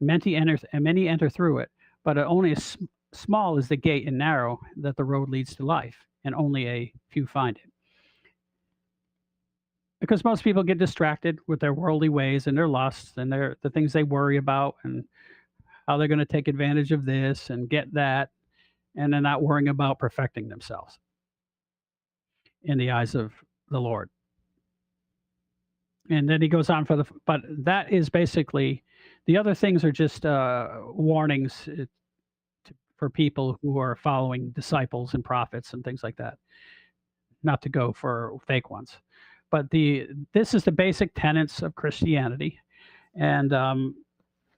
Many enter through it, but only small is the gate and narrow that the road leads to life, and only a few find it. because most people get distracted with their worldly ways and their lusts and the things they worry about and how they're going to take advantage of this and get that, and they're not worrying about perfecting themselves in the eyes of the Lord. And then he goes on but that is basically the other things are just warnings for people who are following disciples and prophets and things like that, not to go for fake ones. But this is the basic tenets of Christianity, and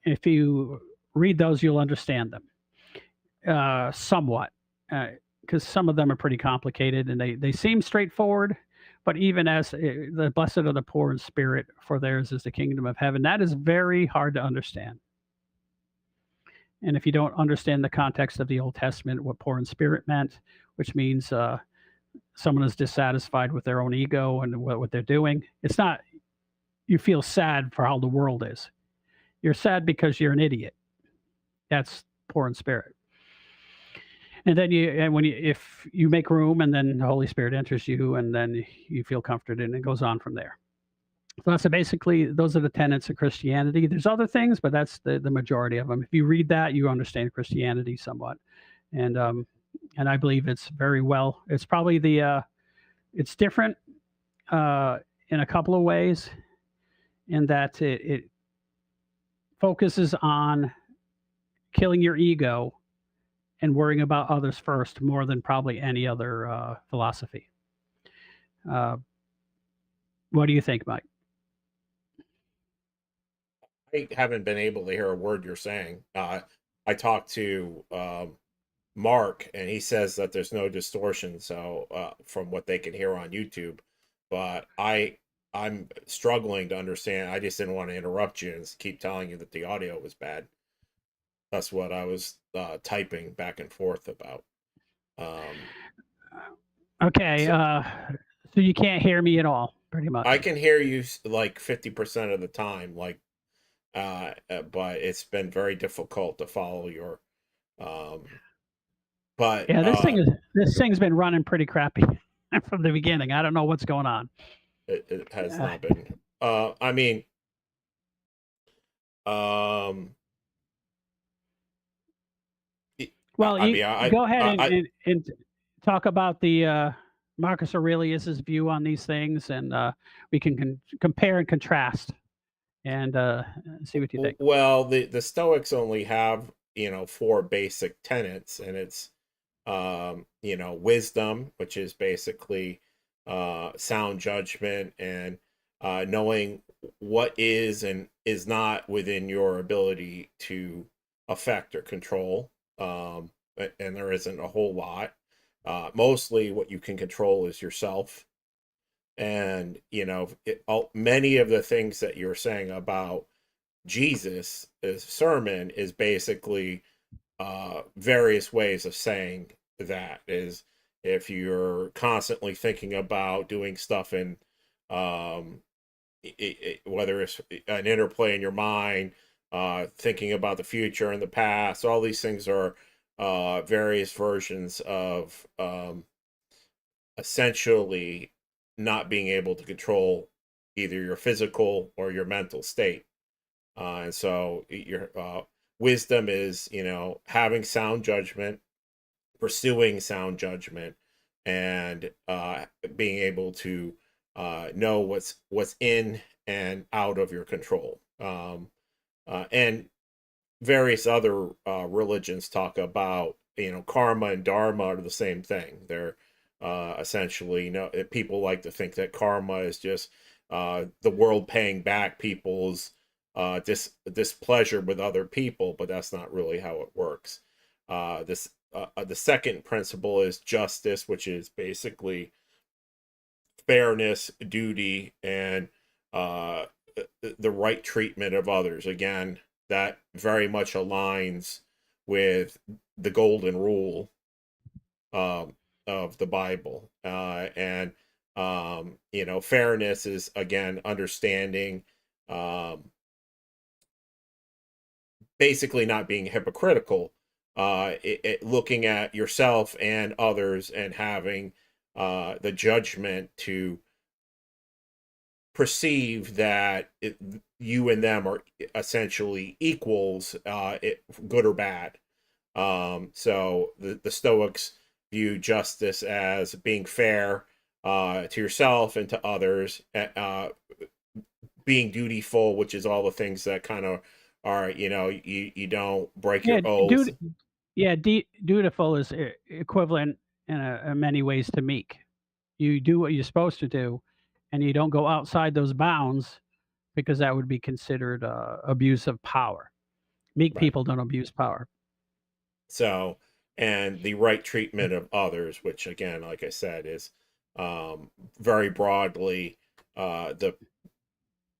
if you read those, you'll understand them somewhat, because some of them are pretty complicated and they seem straightforward. But even as the blessed are the poor in spirit, for theirs is the kingdom of heaven, that is very hard to understand. And if you don't understand the context of the Old Testament, what poor in spirit meant, which means someone is dissatisfied with their own ego and what they're doing, it's not you feel sad for how the world is. You're sad because you're an idiot. That's poor in spirit. And then if you make room, and then the Holy Spirit enters you, and then you feel comforted, and it goes on from there. So that's basically those are the tenets of Christianity. There's other things, but that's the majority of them. If you read that, you understand Christianity somewhat, and I believe it's very well. It's probably it's different in a couple of ways, in that it focuses on killing your ego and worrying about others first more than probably any other philosophy. What do you think, Mike? I haven't been able to hear a word you're saying. I talked to Mark, and he says that there's no distortion, so from what they can hear on YouTube. But I'm struggling to understand. I just didn't want to interrupt you and keep telling you that the audio was bad. That's what I was typing back and forth about. Okay, so you can't hear me at all, pretty much. I can hear you like 50% of the time, like, but it's been very difficult to follow your. But Yeah, this thing's been running pretty crappy from the beginning. I don't know what's going on. it has not been. I mean, well, I mean, go ahead and talk about the Marcus Aurelius's view on these things, and we can compare and contrast and see what you think. Well, the Stoics only have 4 basic tenets, and it's wisdom, which is basically sound judgment and knowing what is and is not within your ability to affect or control. And there isn't a whole lot. Mostly what you can control is yourself. And, many of the things that you're saying about Jesus' sermon is basically various ways of saying that. Is if you're constantly thinking about doing stuff in whether it's an interplay in your mind, thinking about the future and the past, all these things are various versions of essentially not being able to control either your physical or your mental state. And so your wisdom is, having sound judgment, pursuing sound judgment, and being able to know what's in and out of your control. And various other religions talk about, karma and dharma are the same thing. They're essentially, people like to think that karma is just the world paying back people's displeasure with other people, but that's not really how it works. The second principle is justice, which is basically fairness, duty, and the right treatment of others. Again, that very much aligns with the golden rule of the Bible. And fairness is, again, understanding, basically not being hypocritical, looking at yourself and others and having the judgment to perceive that you and them are essentially equals, good or bad. So the Stoics view justice as being fair, to yourself and to others, being dutiful, which is all the things that kind of are, you don't break Yeah, your oaths. dutiful is equivalent in many ways to meek. You do what you're supposed to do, and you don't go outside those bounds because that would be considered abuse of power. Meek Right. people don't abuse power. So, and the right treatment of others, which again, like I said, is, very broadly, the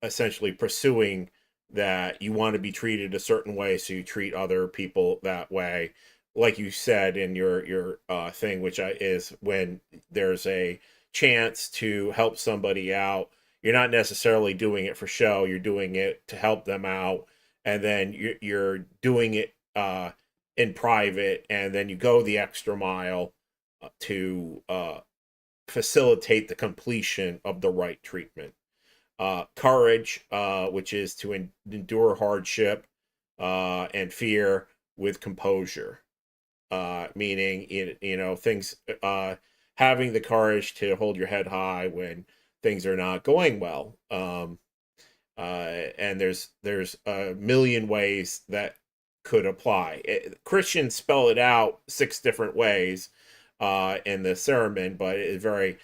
essentially pursuing that you want to be treated a certain way, so you treat other people that way. Like you said in your thing, which is when there's a chance to help somebody out, you're not necessarily doing it for show. You're doing it to help them out, and then you're doing it, in private, and then you go the extra mile, to facilitate the completion of the right treatment. Courage, which is to endure hardship, and fear with composure, meaning, things, having the courage to hold your head high when things are not going well. And there's a million ways that could apply. Christians spell it out 6 different ways, in the sermon, but it very,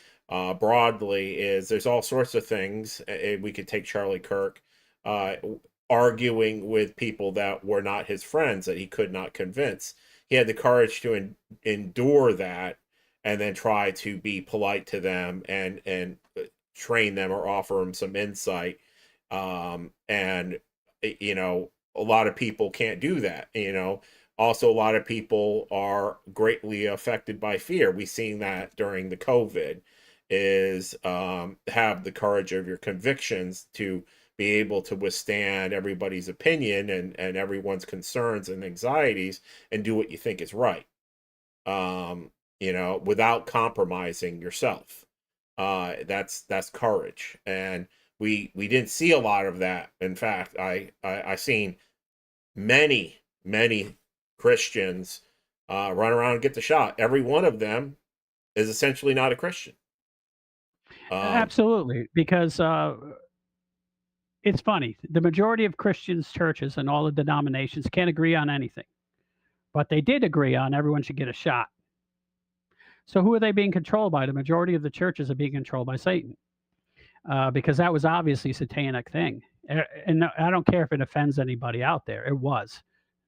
broadly is there's all sorts of things. We could take Charlie Kirk, uh, arguing with people that were not his friends that he could not convince. He had the courage to endure that, and then try to be polite to them, and train them or offer them some insight. And a lot of people can't do that. Also, a lot of people are greatly affected by fear. We've seen that during the COVID, is, have the courage of your convictions to be able to withstand everybody's opinion, and everyone's concerns and anxieties, and do what you think is right, without compromising yourself. That's courage, and we didn't see a lot of that. In fact, I seen many Christians, run around and get the shot. Every one of them is essentially not a Christian. Um, Absolutely, because it's funny. The majority of Christians churches and all the denominations can't agree on anything, but they did agree on everyone should get a shot. So who are they being controlled by? The majority of the churches are being controlled by Satan, because that was obviously a satanic thing. And I don't care if it offends anybody out there. It was.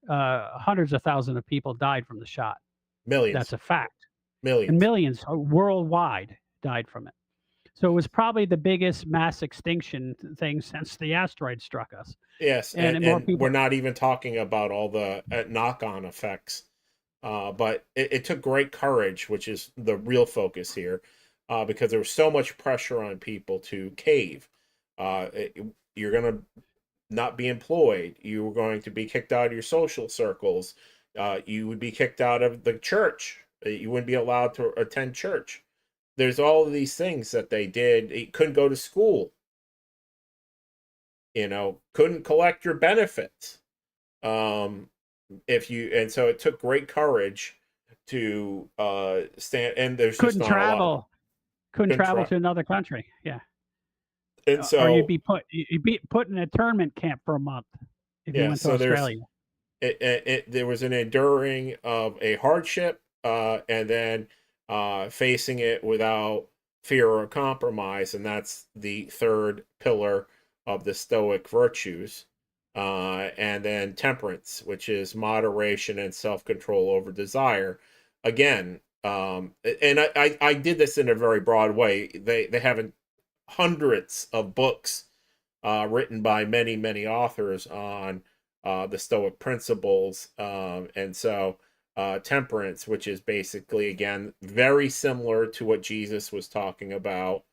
Hundreds of thousands of people died from the shot. That's Millions, a fact. And millions. millions worldwide died from it. So it was probably the biggest mass extinction thing since the asteroid struck us. Yes, And more and we're people. not even talking about all the, knock-on effects. But it took great courage, which is the real focus here, because there was so much pressure on people to cave. You're going to not be employed. You were going to be kicked out of your social circles. You would be kicked out of the church. You wouldn't be allowed to attend church. There's all of these things that they did. You couldn't go to school. Couldn't collect your benefits. Um, and so it took great courage to, stand. And there's just Couldn't not a lot. travel. Couldn't Couldn't travel try. to another country. Yeah. And Or so, you'd be put in a internment camp for a month if you yeah, went to so there's Australia. there was an enduring of a hardship, and then, facing it without fear or compromise, and that's the third pillar of the Stoic virtues. And then temperance, which is moderation and self-control over desire. Again, and I did this in a very broad way. They have hundreds of books, written by many authors on, the Stoic principles. And so, temperance, which is basically, again, very similar to what Jesus was talking about,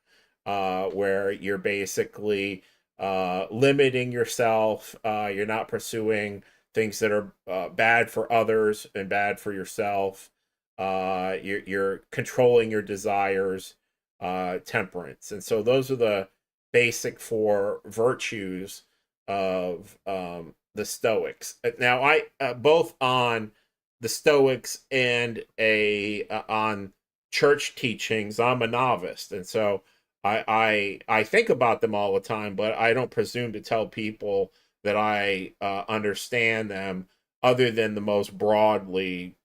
where you're basically, limiting yourself. You're not pursuing things that are, bad for others and bad for yourself. You're controlling your desires. Temperance, and so those are the basic for virtues of the Stoics. Now, I both on the Stoics and a on church teachings. I'm a novice, and so I think about them all the time, but I don't presume to tell people that I understand them, other than the most broadly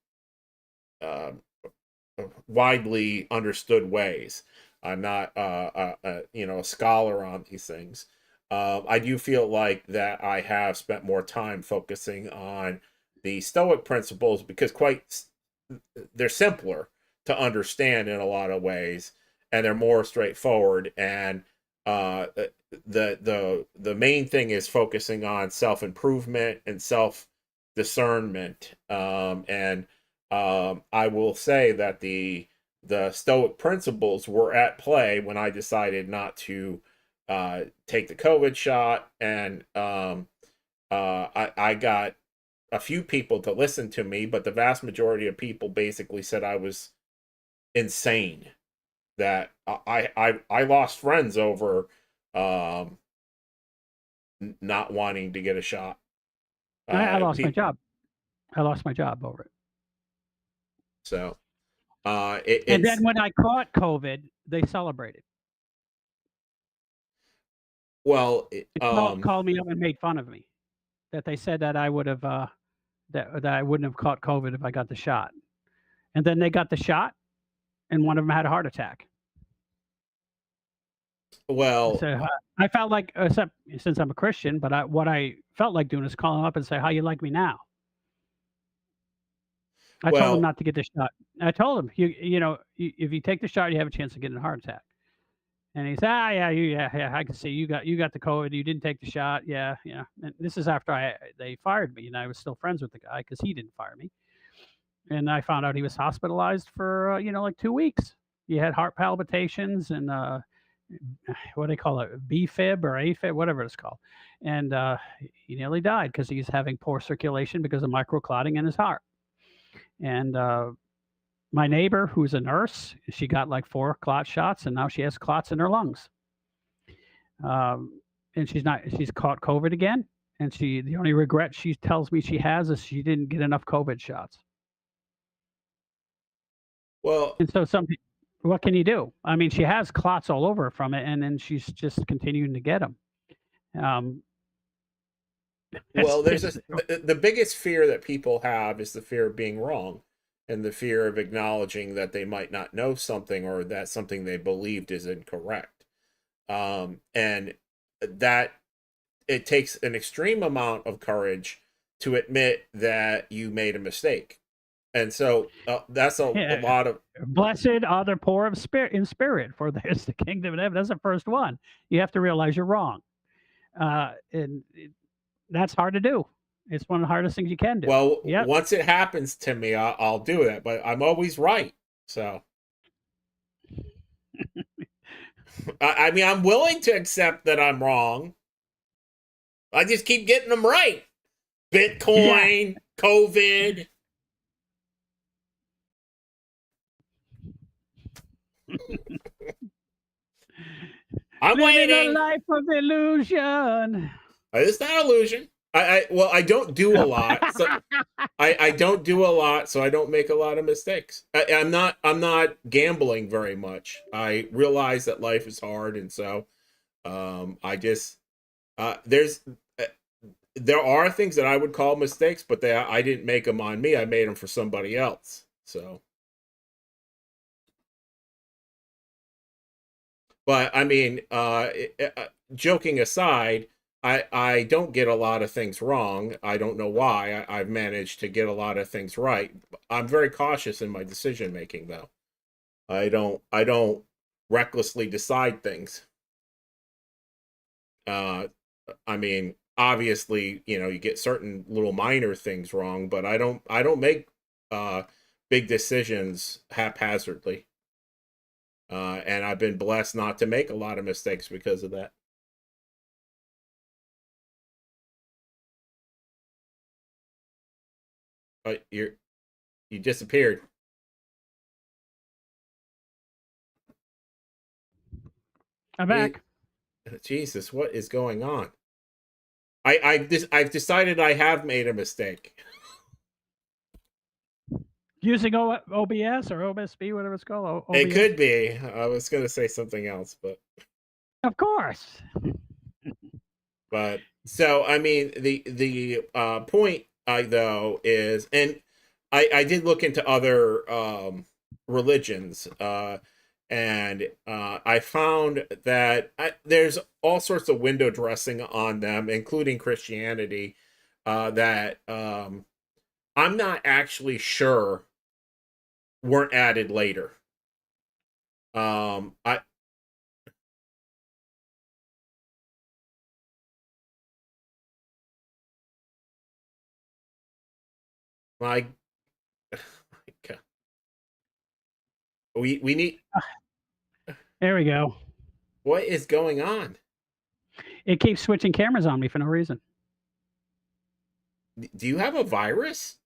uh, widely understood ways. I'm not, a scholar on these things. I do feel like that I have spent more time focusing on the Stoic principles because they're simpler to understand in a lot of ways, and they're more straightforward. And the main thing is focusing on self improvement and self discernment, and I will say that the Stoic principles were at play when I decided not to take the COVID shot, and I got a few people to listen to me, but the vast majority of people basically said I was insane. That I lost friends over um, not wanting to get a shot. I lost my People, job. I lost my job over it. so And then it's when I caught COVID, they celebrated. well, They called me up and made fun of me. That they said that I would have that I wouldn't have caught COVID if I got the shot. And then they got the shot, and one of them had a heart attack. well, So I felt like, except since I'm a Christian, but what I felt like doing is calling them up and say, "How you like me now?" I told him well, not to get the shot. I told him, if you take the shot, you have a chance of getting a heart attack. And he said, "Ah, yeah, yeah, I can see you got the COVID. You didn't take the shot. Yeah, yeah." And this is after they fired me, and I was still friends with the guy because he didn't fire me. And I found out he was hospitalized for like 2 weeks. He had heart palpitations and what do they call it, B-fib or AFib, whatever it's called, and he nearly died because he's having poor circulation because of microclotting in his heart. And my neighbor, who's a nurse, she got like 4 clot shots, and now she has clots in her lungs. And she's caught COVID again, and the only regret she tells me she has is she didn't get enough COVID shots. well, And so what can you do? I mean, she has clots all over from it, and then she's just continuing to get them. Um, it's Well, there's it's the biggest fear that people have is the fear of being wrong, and the fear of acknowledging that they might not know something, or that something they believed is incorrect. And that it takes an extreme amount of courage to admit that you made a mistake. And so that's a yeah. lot of Blessed are the poor in spirit, for theirs the kingdom of heaven. That's the first one. You have to realize you're wrong, and that's hard to do. It's one of the hardest things you can do. well, Yep. once it happens to me, I'll do that, but I'm always right. So I mean, I'm willing to accept that I'm wrong. I just keep getting them right. Yeah. Bitcoin, COVID. I'm Living a waiting. life of illusion. It's not illusion. Well, I don't do a lot, so I don't do a lot, so I don't make a lot of mistakes. I'm not gambling very much. I realize that life is hard, and so I just uh, there are things that I would call mistakes, but I didn't make them on me. I made them for somebody else. So, but I mean, joking aside, I don't get a lot of things wrong. I don't know why. I've managed to get a lot of things right. I'm very cautious in my decision making, though. I don't recklessly decide things. Uh, I mean, obviously, you get certain little minor things wrong, but I don't make uh big decisions haphazardly. And I've been blessed not to make a lot of mistakes because of that. But you disappeared. I'm You back. Jesus, what is going on? I've decided I have made a mistake. Using OBS or OBSB, whatever it's called. It OBS. could be. I was going to say something else, Of course. but so I mean the point though is, and I did look into other religions, and I found that there's all sorts of window dressing on them, including Christianity, that I'm not actually sure weren't added later. I my, God. We need. There we go. What is going on? It keeps switching cameras on me for no reason. Do you have a virus?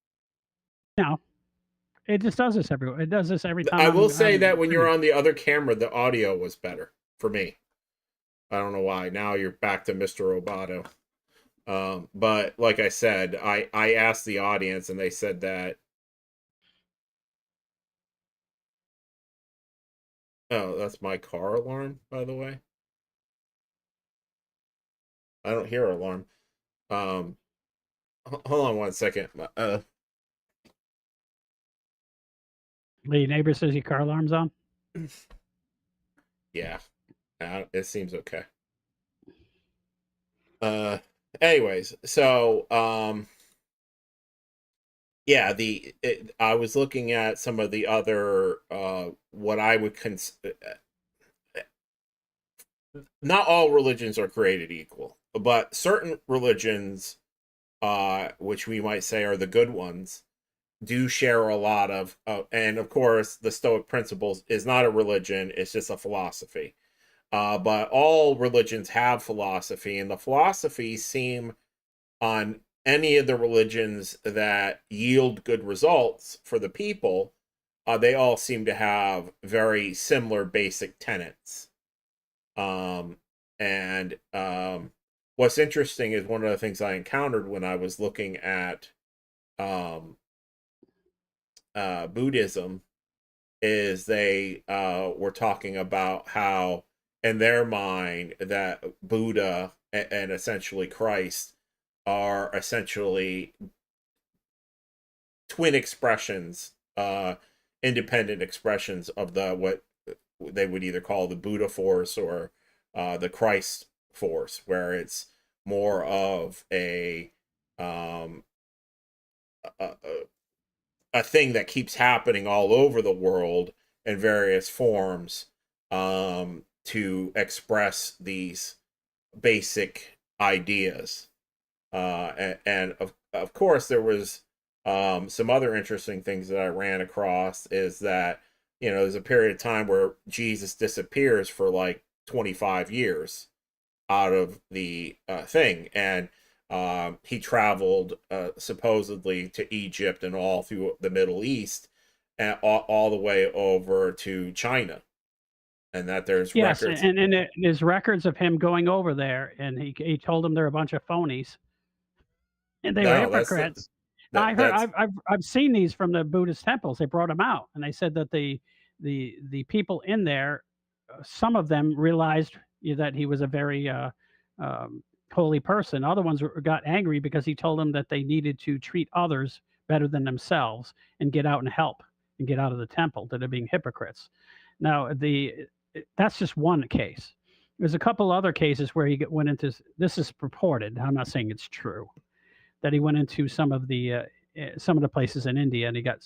No, it just does this everywhere. It does this every time. I will say that when you're on the other camera, the audio was better for me. I don't know why. Now you're back to Mr. Roboto. But like I said, I asked the audience and they said that. Oh, that's my car alarm, by the way. I don't hear an alarm. Hold on one second. The neighbor says your car alarm's on. Yeah, it seems okay. Anyways, so yeah, I was looking at some of the other what I would consider. Not all religions are created equal, but certain religions, which we might say are the good ones, do share a lot of, and of course, the Stoic principles is not a religion; it's just a philosophy. But all religions have philosophy, and the philosophies seem on any of the religions that yield good results for the people. They all seem to have very similar basic tenets. And what's interesting is one of the things I encountered when I was looking at Buddhism is they were talking about how in their mind that Buddha and essentially Christ are essentially twin expressions, independent expressions of what they would either call the Buddha force or the Christ force, where it's more of a thing that keeps happening all over the world in various forms, to express these basic ideas. And of course, there was some other interesting things that I ran across is that, there's a period of time where Jesus disappears for like 25 years out of the thing. And he traveled supposedly to Egypt and all through the Middle East and all the way over to China. And that there's records. And there's records of him going over there, and he told them they're a bunch of phonies, and they were hypocrites. I heard I've seen these from the Buddhist temples. They brought them out, and they said that the people in there, some of them realized that he was a very holy person. Other ones got angry because he told them that they needed to treat others better than themselves and get out and help and get out of the temple, that they're being hypocrites. Now, that's just one case. There's a couple other cases where he went into, this is purported, I'm not saying it's true, that he went into some of the places in India, and he got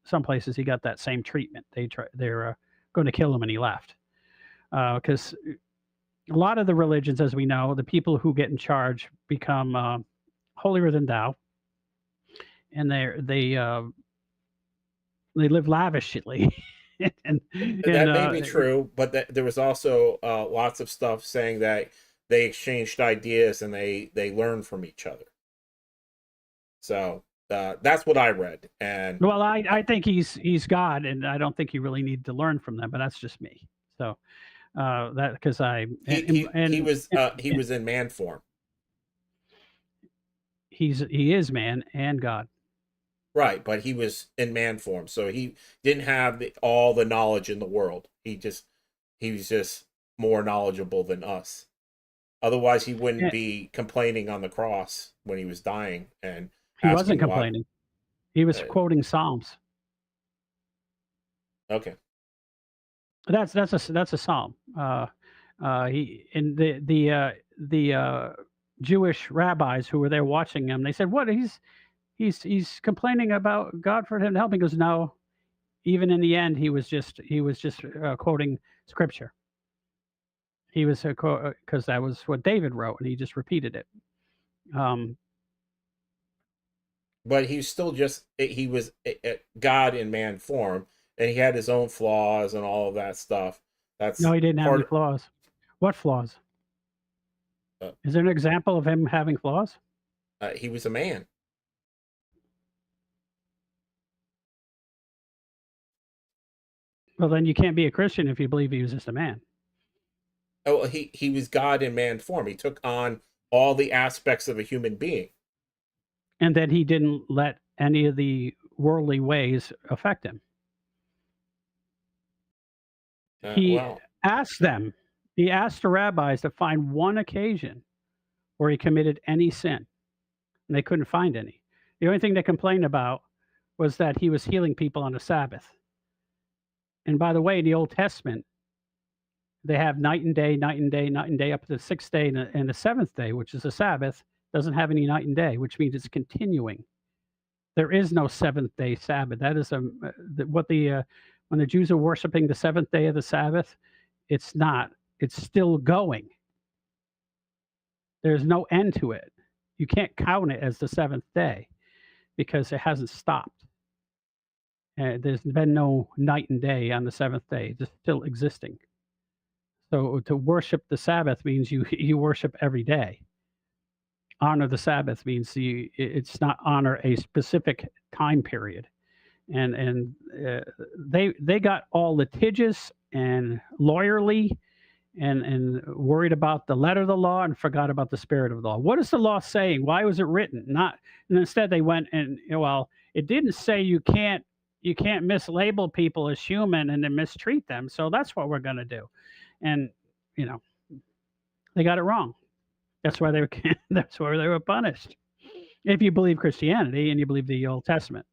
some places he got that same treatment. They're going to kill him, and he left because a lot of the religions, as we know, the people who get in charge become holier than thou, and they live lavishly. and that may be true, but there was also lots of stuff saying that they exchanged ideas and they learned from each other. So that's what I read. And well, I think he's God, and I don't think you really need to learn from them. But that's just me. So, That because I he was in man form. he is man and God. Right, but he was in man form, so he didn't have all the knowledge in the world. He was just more knowledgeable than us. Otherwise, he wouldn't And be complaining on the cross when he was dying and he wasn't asking why. complaining. He was Uh, quoting Psalms. okay, That's a psalm. He and the Jewish rabbis who were there watching him. They said, "What he's complaining about God for him to help." He goes, "No." Even in the end, he was just quoting scripture. He was because that was what David wrote, and he just repeated it. Um, but he was still just he was God in man form, and he had his own flaws and all of that stuff. no, That's he didn't have any part. flaws. What flaws? Uh, Is there an example of him having flaws? he was a man. Well, then you can't be a Christian if you believe he was just a man. Oh, he was God in man form. He took on all the aspects of a human being. And that he didn't let any of the worldly ways affect him. He Well, asked them, he asked the rabbis to find one occasion where he committed any sin, and they couldn't find any. The only thing they complained about was that he was healing people on the Sabbath. And by the way, in the Old Testament, they have night and day, night and day, night and day up to the sixth day and the seventh day, which is the Sabbath, doesn't have any night and day, which means it's continuing. There is no seventh day Sabbath. That is what the when the Jews are worshiping the seventh day of the Sabbath, it's not. It's still going. There's no end to it. You can't count it as the seventh day because it hasn't stopped. There's been no night and day on the seventh day. It's still existing. So to worship the Sabbath means you worship every day. Honor the Sabbath means it's not honor a specific time period. And they got all litigious and lawyerly and worried about the letter of the law and forgot about the spirit of the law. What is the law saying? Why was it written? Not and instead they went and well, it didn't say you can't mislabel people as human and then mistreat them. So that's what we're going to do. And you know, they got it wrong. That's why they were that's why they were punished. If you believe Christianity and you believe the Old Testament.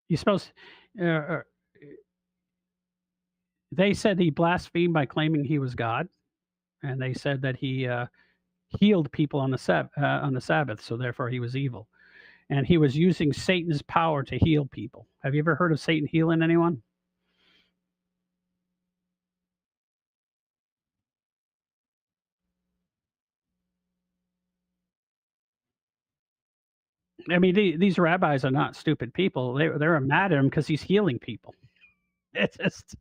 You supposed uh, they said he blasphemed by claiming he was God, and they said that he healed people on the Sabbath, so therefore he was evil, and he was using Satan's power to heal people. Have you ever heard of Satan healing anyone? I mean, these rabbis are not stupid people. They're mad at him because he's healing people. It's just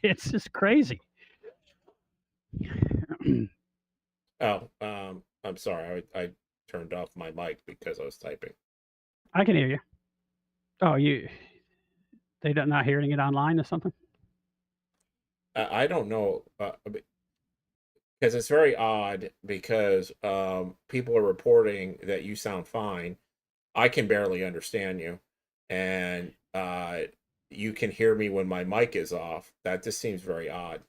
it's just crazy. oh, I'm sorry. I turned off my mic because I was typing. I can hear you. Oh, they don't not hearing it online or something. I don't know because it's very odd because people are reporting that you sound fine. I can barely understand you, and you can hear me when my mic is off. That just seems very odd.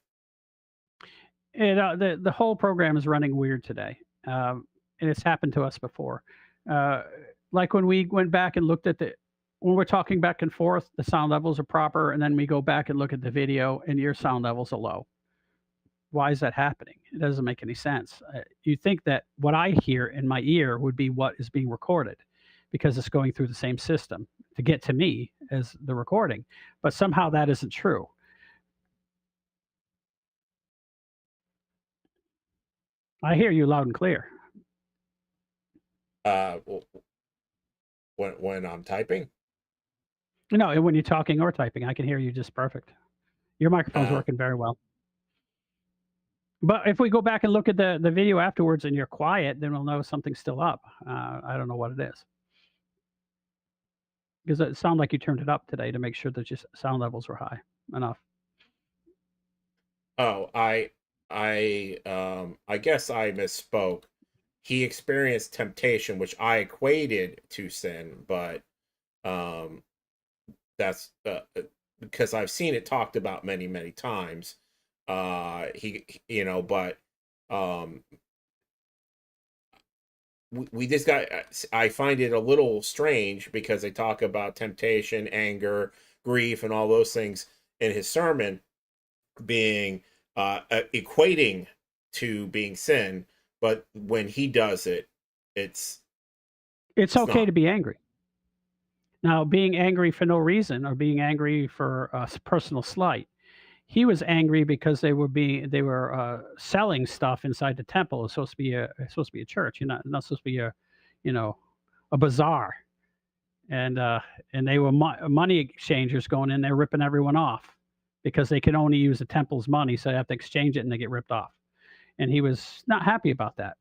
The whole program is running weird today, and it's happened to us before. Uh, like when we went back and looked at the when we're talking back and forth, the sound levels are proper, and then we go back and look at the video, and your sound levels are low. Why is that happening? It doesn't make any sense. You think that what I hear in my ear would be what is being recorded because it's going through the same system to get to me as the recording, but somehow that isn't true. I hear you loud and clear. Well, when I'm typing, No, when you're talking or typing, I can hear you just perfect. Your microphone's uh, working very well. But if we go back and look at the video afterwards and you're quiet, then we'll know something's still up. I don't know what it is. Because it sounded like you turned it up today to make sure that your sound levels were high enough. Oh, I guess I misspoke. He experienced temptation, which I equated to sin, but um, that's because I've seen it talked about many, many times. But um, we just got. I find it a little strange because they talk about temptation, anger, grief, and all those things in his sermon being equating to being sin, but when he does it, it's okay not. to be angry. Now, being angry for no reason or being angry for a personal slight, he was angry because they were selling stuff inside the temple. It's supposed to be a church. You're not supposed to be you know, a bazaar. And they were money exchangers going in there ripping everyone off because they can only use the temple's money, so they have to exchange it and they get ripped off. And he was not happy about that,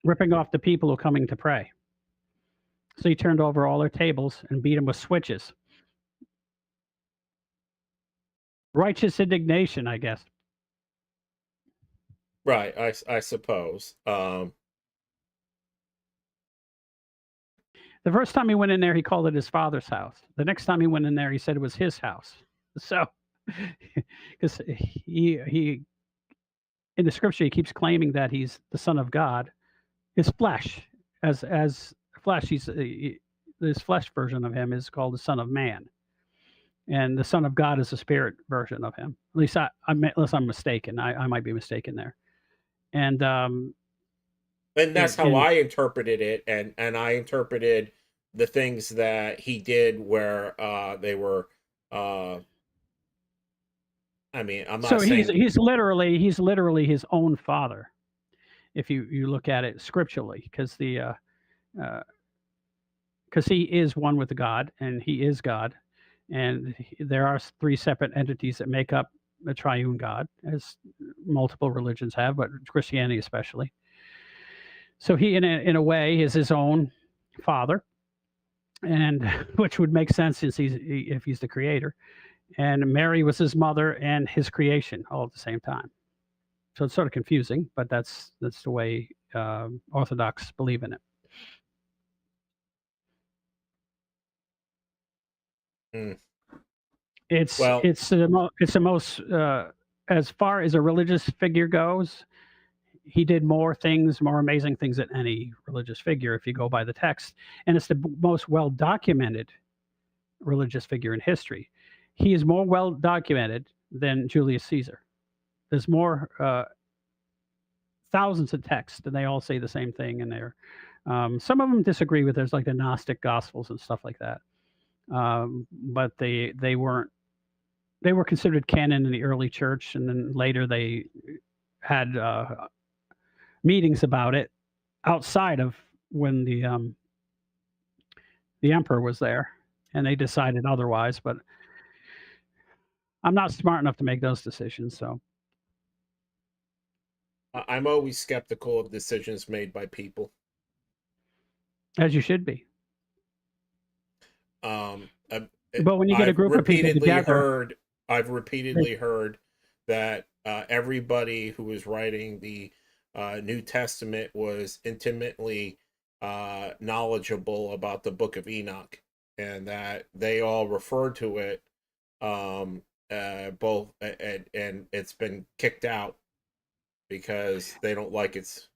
ripping off the people who are coming to pray. So he turned over all their tables and beat them with switches. Righteous indignation, I guess. Right, I suppose. The first time he went in there, he called it his father's house. The next time he went in there, he said it was his house. So, because he in the scripture he keeps claiming that he's the son of God. His flesh, as flesh, this flesh version of him is called the Son of Man, and the Son of God is the spirit version of him. At least unless I'm mistaken, I might be mistaken there. And and that's how I interpreted it, and I interpreted the things that he did where they were. I mean, I'm not so saying he's literally his own father, if you look at it scripturally, because he is one with God and he is God, and there are three separate entities that make up the triune God, as multiple religions have, but Christianity especially. So he, in a way, is his own father, and which would make sense since if he's the creator. And Mary was his mother and his creation all at the same time. So it's sort of confusing, but that's the way Orthodox believe in it. mm, It's well, it's the most as far as a religious figure goes. He did more things, more amazing things than any religious figure, if you go by the text. And it's the most well documented religious figure in history. He is more well documented than Julius Caesar. There's more thousands of texts, and they all say the same thing. And they're some of them disagree with. There's like the Gnostic Gospels and stuff like that. But they weren't. They were considered canon in the early church, and then later they had meetings about it outside of when the emperor was there, and they decided otherwise. But I'm not smart enough to make those decisions. So I'm always skeptical of decisions made by people. as you should be. Um, But when you get a group of people together, I've repeatedly heard that everybody who was writing the New Testament was intimately knowledgeable about the Book of Enoch, and that they all refer to it both, and it's been kicked out because they don't like its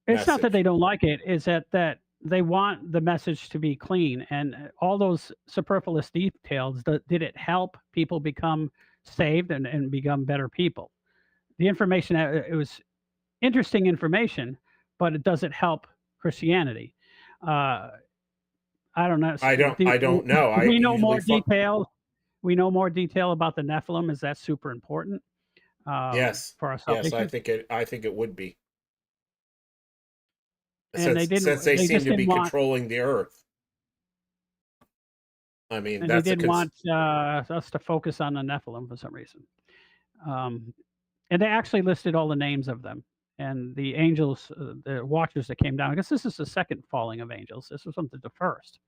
it's not that message. they don't like it; it's that they want the message to be clean, and all those superfluous details. Did it help people become saved and become better people? The information, it was interesting information, but it doesn't help Christianity. Uh, I don't know. I don't know. I We know usually more detail. We know more detail about the Nephilim. Is that super important yes, for our yes. salvation? I think it would be, And they since didn't. they They seem just to didn't be want. controlling the earth. I mean, And they that's a didn't want us to focus on the Nephilim for some reason. Um, And they actually listed all the names of them. And the angels, the watchers that came down, I guess this is the second falling of angels. This wasn't the first.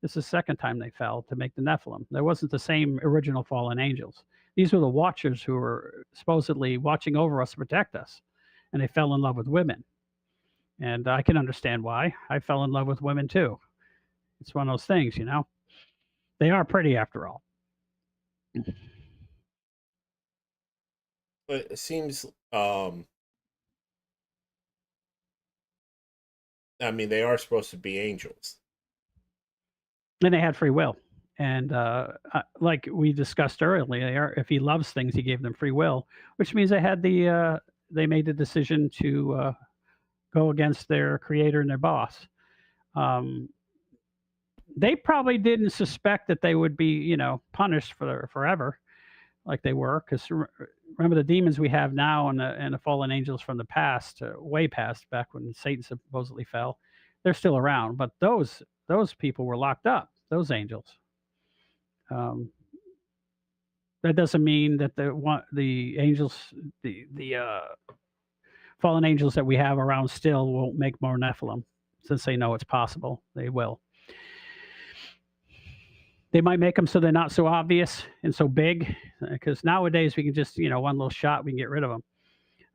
This is the second time they fell to make the Nephilim. There wasn't the same original fallen angels. These were the watchers who were supposedly watching over us to protect us. And they fell in love with women. And I can understand why. I fell in love with women too. It's one of those things, you know. They are pretty after all. But it seems, I mean, they are supposed to be angels. And they had free will. And like we discussed earlier, if he loves things, he gave them free will, which means they made the decision to go against their creator and their boss. They probably didn't suspect that they would be, you know, punished for forever, like they were. Because remember, the demons we have now and the fallen angels from the past, way past, back when Satan supposedly fell, they're still around. But those people were locked up. Those angels. Um, that doesn't mean that the angels, the fallen angels that we have around still won't make more Nephilim, since they know it's possible. They will. They might make them so they're not so obvious and so big, because nowadays we can just, you know, one little shot, we can get rid of them.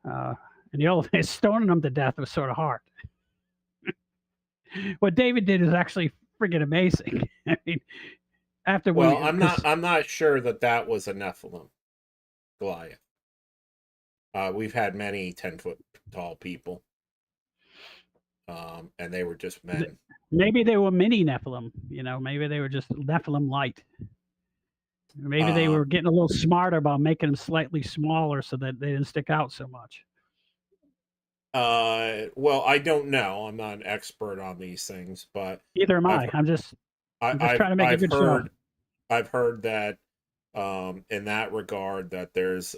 And the old days, stoning them to death was sort of hard. What David did is actually freaking amazing. I mean, after I'm not sure that was a Nephilim, Goliath. We've had many 10-foot tall people, and they were just men. Maybe they were mini Nephilim, you know. Maybe they were just Nephilim light. Maybe they were getting a little smarter about making them slightly smaller so that they didn't stick out so much. Well, I don't know. I'm not an expert on these things, but either am I. I'm just trying to make a good show. I've heard that in that regard that there's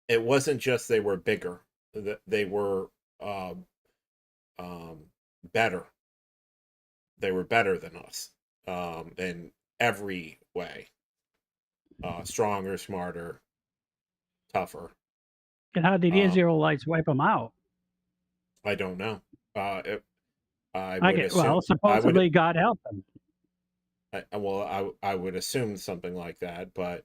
it wasn't just they were bigger, that they were better. They were better than us in every way. Stronger, smarter, tougher. And how did the Israelites wipe them out? I don't know. Supposedly God helped them. I would assume something like that, but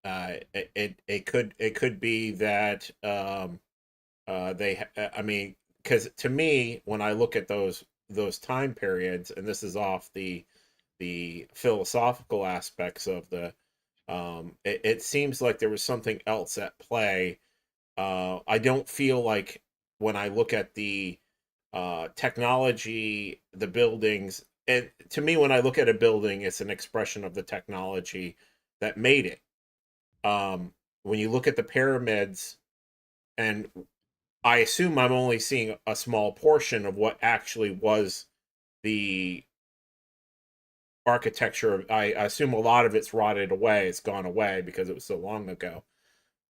it could be that I mean, because to me, when I look at those time periods, and this is off the philosophical aspects of the it seems like there was something else at play. I don't feel like when I look at the technology, the buildings, and to me, when I look at a building, it's an expression of the technology that made it. When you look at the pyramids, and I assume I'm only seeing a small portion of what actually was the architecture. I assume a lot of it's rotted away. It's gone away because it was so long ago.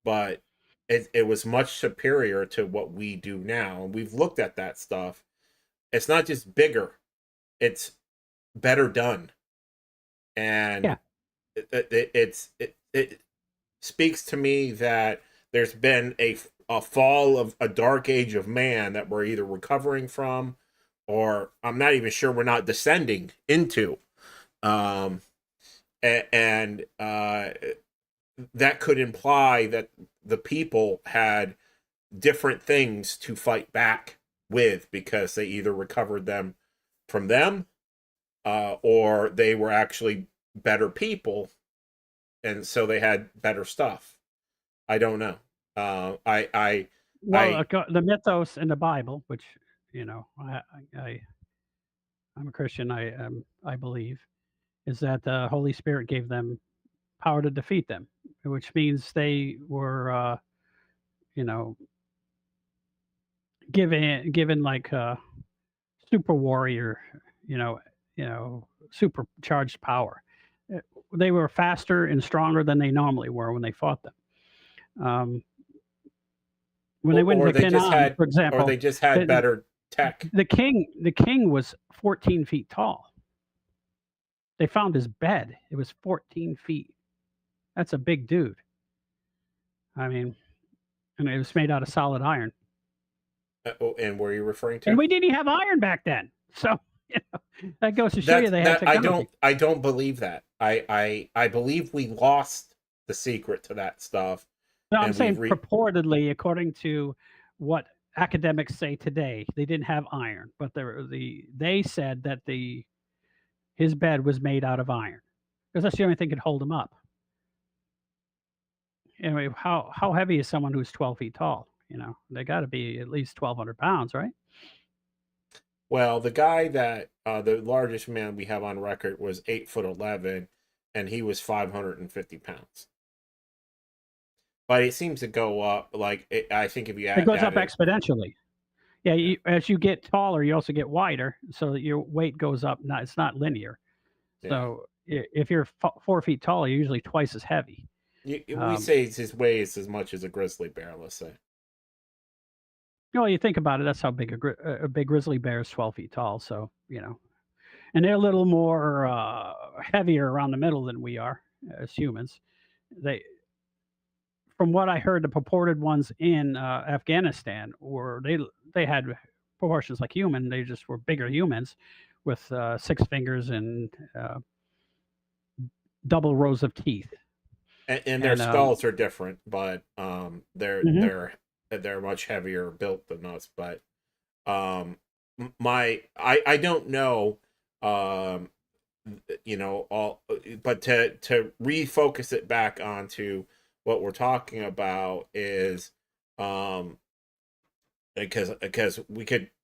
But it was much superior to what we do now. And we've looked at that stuff. It's not just bigger. It's better done. And it speaks to me that there's been a fall of a dark age of man that we're either recovering from, or I'm not even sure we're not descending into. That could imply that the people had different things to fight back with, because they either recovered them from them, or they were actually better people, and so they had better stuff. I don't know. The mythos in the Bible, which, you know, I'm a Christian. I believe is that the Holy Spirit gave them power to defeat them, which means they were, you know, given like super warrior, you know, supercharged power. They were faster and stronger than they normally were when they fought them. When they went to Canaan, for example, or they just had better tech. The king was 14 feet tall. They found his bed. It was 14 feet. That's a big dude. I mean, and it was made out of solid iron. And where are you referring And to? we didn't have iron back then. So, that goes to show you they had That technology. I don't believe that. I believe we lost the secret to that stuff, No, I'm and we've saying purportedly, according to what academics say today, they didn't have iron, but they said that his bed was made out of iron because that's the only thing that could hold him up. Anyway, how heavy is someone who's 12 feet tall? They got to be at least 1,200 pounds, right? Well, the guy that the largest man we have on record was 8'11", and he was 550 pounds. But it seems to go up. I think if you It goes up add it, exponentially. Yeah, as you get taller, you also get wider, so that your weight goes up. It's not linear. yeah. So if you're 4 feet tall, you're usually twice as heavy. We say his weighs as much as a grizzly bear. Let's say. Well, you think about it, that's how big a big grizzly bear is 12 feet tall. So, and they're a little more heavier around the middle than we are as humans. They, from what I heard, the purported ones in Afghanistan they had proportions like human. They just were bigger humans with 6 fingers and double rows of teeth. And their skulls are different, but they're Mhm. they're much heavier built than us. But I don't know, um, all, but to refocus it back onto what we're talking about is because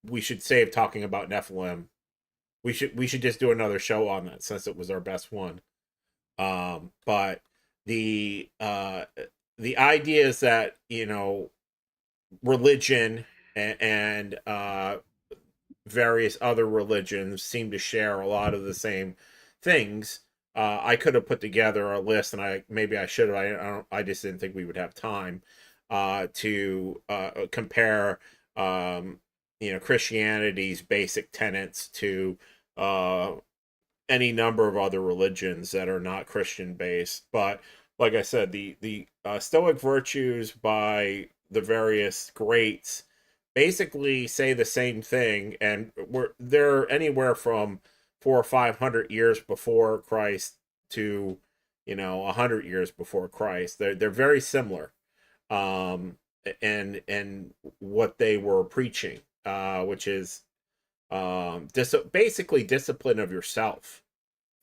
we should save talking about Nephilim. We should just do another show on that since it was our best one. But the idea is that religion and various other religions seem to share a lot of the same things. I could have put together a list, and I should have. I just didn't think we would have time to compare Christianity's basic tenets to any number of other religions that are not Christian based. But like I said, the Stoic virtues by the various greats basically say the same thing, and they're anywhere from 400 or 500 years before Christ to 100 years before Christ. They're very similar, and what they were preaching, which is basically discipline of yourself.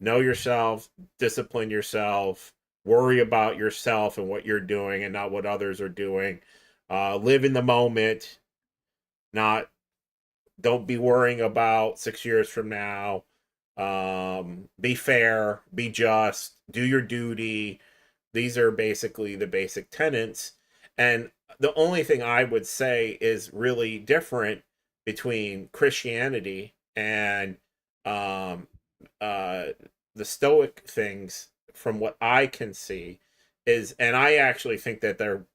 Know yourself, discipline yourself, worry about yourself and what you're doing and not what others are doing. Live in the moment, not don't be worrying about 6 years from now. Be fair, be just, do your duty. These are basically the basic tenets. And the only thing I would say is really different between Christianity and um, the Stoic things, from what I can see, is, and I actually think that they're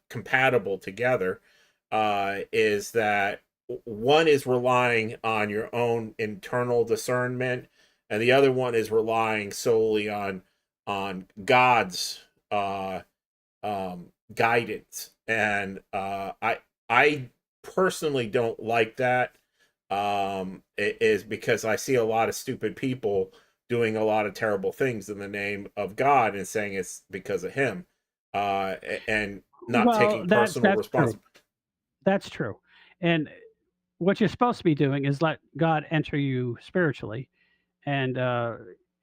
compatible together, is that one is relying on your own internal discernment, and the other one is relying solely on God's guidance. And I personally don't like that. It is because I see a lot of stupid people doing a lot of terrible things in the name of God and saying it's because of Him, and not Well, taking that's personal that's true. responsibility. That's true. And what you're supposed to be doing is let God enter you spiritually, and uh,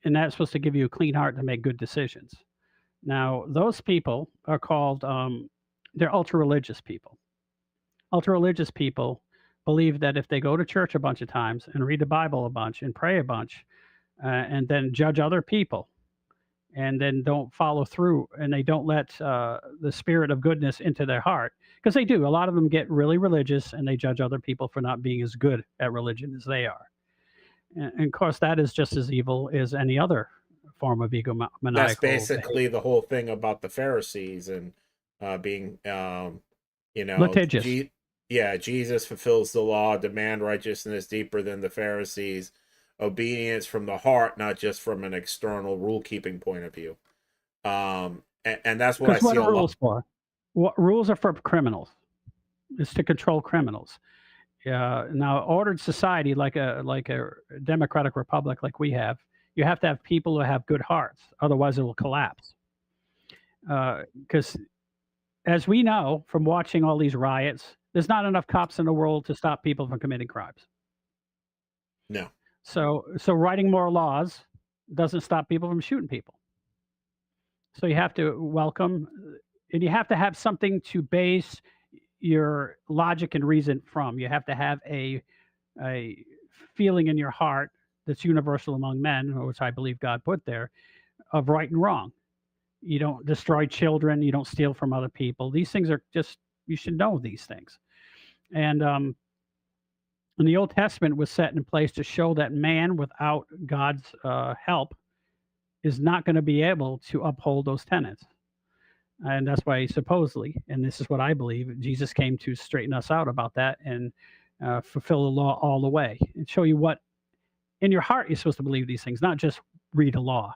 and that's supposed to give you a clean heart to make good decisions. Now, those people are called they're ultra religious people. Ultra religious people believe that if they go to church a bunch of times and read the Bible a bunch and pray a bunch, and then judge other people, and then don't follow through, and they don't let the spirit of goodness into their heart, because they do. A lot of them get really religious and they judge other people for not being as good at religion as they are. And of course, that is just as evil as any other form of That's egomaniacal basically behavior. the whole thing about the Pharisees and being, Litigious. Yeah, Jesus fulfills the law, demand righteousness deeper than the Pharisees. obedience from the heart, not just from an external rule keeping point of view. And that's what I Because what see are a lot. rules for? What rules are for criminals? It's to control criminals. Now, ordered society like a democratic republic like we have, you have to have people who have good hearts. Otherwise, it will collapse. Because as we know from watching all these riots, there's not enough cops in the world to stop people from committing crimes. No. So writing more laws doesn't stop people from shooting people. So you have to welcome, and you have to have something to base your logic and reason from. You have to have a feeling in your heart that's universal among men, which I believe God put there, of right and wrong. You don't destroy children. You don't steal from other people. These things are just, you should know these things. And the Old Testament was set in place to show that man, without God's help, is not going to be able to uphold those tenets. And that's why, supposedly, and this is what I believe, Jesus came to straighten us out about that and fulfill the law all the way and show you what in your heart you're supposed to believe these things, not just read a law.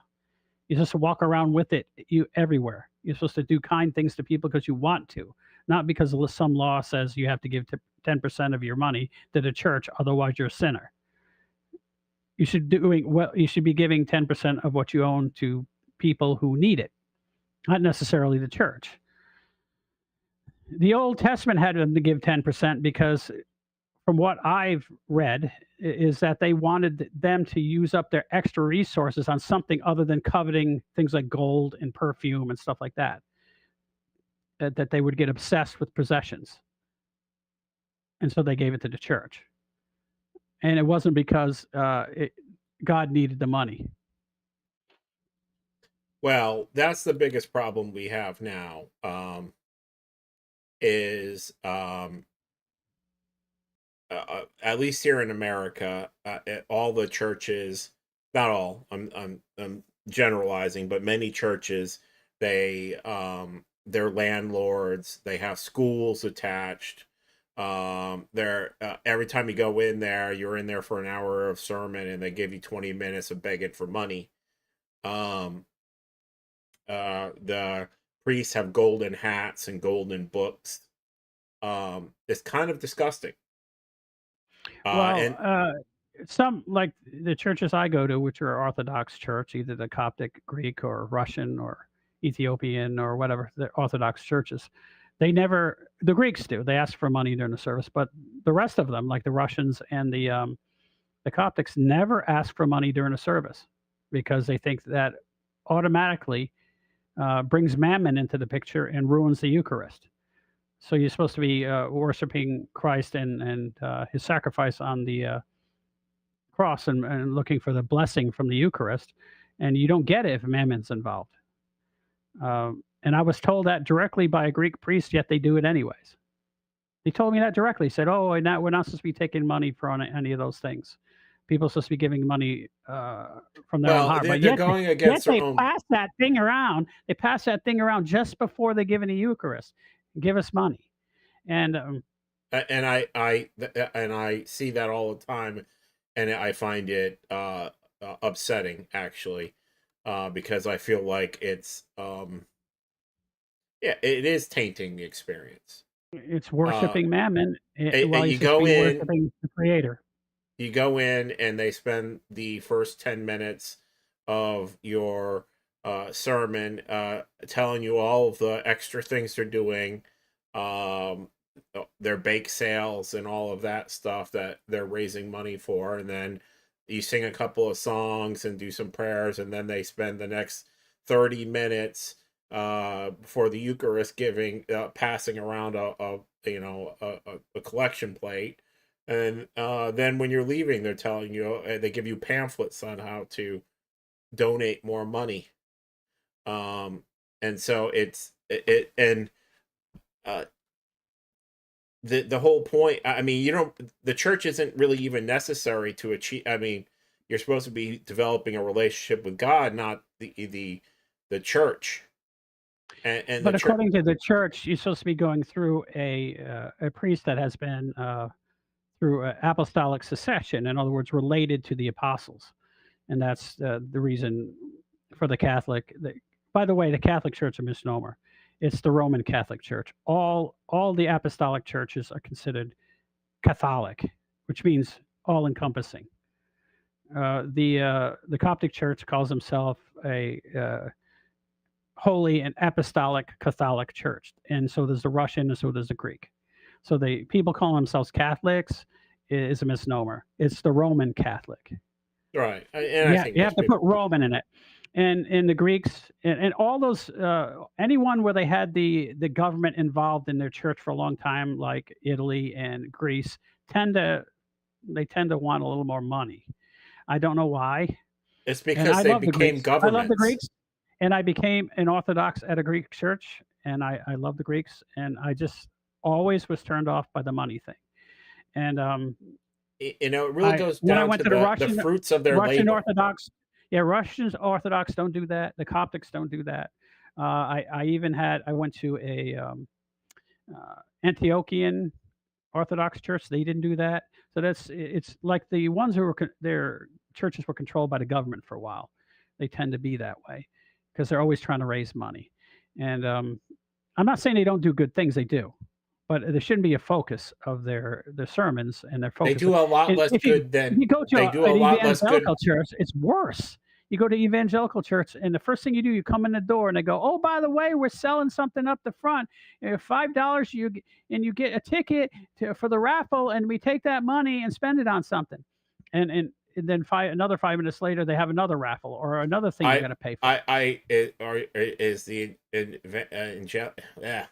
You're supposed to walk around with it you everywhere. You're supposed to do kind things to people because you want to, not because some law says you have to give 10% of your money to the church, otherwise you're a sinner. You should doing well. You should be giving 10% of what you own to people who need it, not necessarily the church. The Old Testament had them to give 10% because, from what I've read, is that they wanted them to use up their extra resources on something other than coveting things like gold and perfume and stuff like that. That they would get obsessed with possessions, and so they gave it to the church. And it wasn't because God needed the money. Well, that's the biggest problem we have now. Is At least here in America, all the churches, not all, I'm generalizing, but many churches, they're landlords. They have schools attached. They're every time you go in there, you're in there for an hour of sermon, and they give you 20 minutes of begging for money. The priests have golden hats and golden books. It's kind of disgusting. And Some, like the churches I go to, which are Orthodox church, either the Coptic, Greek, or Russian, or Ethiopian, or whatever, the Orthodox churches, they never. The Greeks do. They ask for money during the service, but the rest of them, like the Russians and the Coptics, never ask for money during a service because they think that automatically brings Mammon into the picture and ruins the Eucharist. So you're supposed to be worshiping Christ and his sacrifice on the cross and looking for the blessing from the Eucharist, and you don't get it if Mammon's involved. And I was told that directly by a Greek priest, yet they do it anyways. He told me that directly. He said, "Oh, we're not supposed to be taking money for any of those things. People are supposed to be giving money from their own well, heart." they're, But they're yet, going yet against their they own. pass that thing around. They pass that thing around just before they give in the Eucharist. Give us money, and And I see that all the time, and I find it upsetting actually, because I feel like it's yeah, it is tainting the experience. it's Uh, worshiping Mammon while you're you supposed to go be in, worshiping the Creator. you go in, and they spend the first 10 minutes of your sermon telling you all of the extra things they're doing, um, their bake sales and all of that stuff that they're raising money for, and then you sing a couple of songs and do some prayers, and then they spend the next 30 minutes before the Eucharist giving passing around a collection plate, and then when you're leaving, they're telling you, they give you pamphlets on how to donate more money. Um, and so and uh, the whole point. I mean, the church isn't really even necessary to achieve. I mean, you're supposed to be developing a relationship with God, not the church. And the But church. according to the church, you're supposed to be going through a priest that has been through apostolic succession. In other words, related to the apostles, and that's the reason for the Catholic. By the way, the Catholic Church is a misnomer. It's the Roman Catholic Church. All the apostolic churches are considered Catholic, which means all encompassing. The Coptic Church calls himself a holy and apostolic Catholic Church, and so there's the Russian, and so there's the Greek. So the people calling themselves Catholics is a misnomer. It's the Roman Catholic. Right, and I Yeah, think you most have to put people. Roman in it, and the Greeks and all those anyone where they had the government involved in their church for a long time, like Italy and Greece, tend to they tend to want a little more money. I don't know why. It's And because I they love the became Greeks. I love the governments. Greeks, and I became an Orthodox at a Greek church, and I love the Greeks, and I just always was turned off by the money thing. And You know, it really I goes when I down went to to the the fruits of their Russian labor. Orthodox, yeah, Russians Orthodox don't do that. The Coptics don't do that. I went to a Antiochian Orthodox church. They didn't do that. So it's like the ones who were their churches were controlled by the government for a while. They tend to be that way because they're always trying to raise money. And I'm not saying they don't do good things. They do, but there shouldn't be a focus of their sermons and their They focus. do a lot And less good if than you go to they do a an lot less good. evangelical church, it's worse. You go to evangelical church, and the first thing you do, you come in the door, and they go, "Oh, by the way, we're selling something up the front. $5, and you get a ticket for the raffle, and we take that money and spend it on something." And then another 5 minutes later, they have another raffle or another thing you I got to pay for. is the yeah,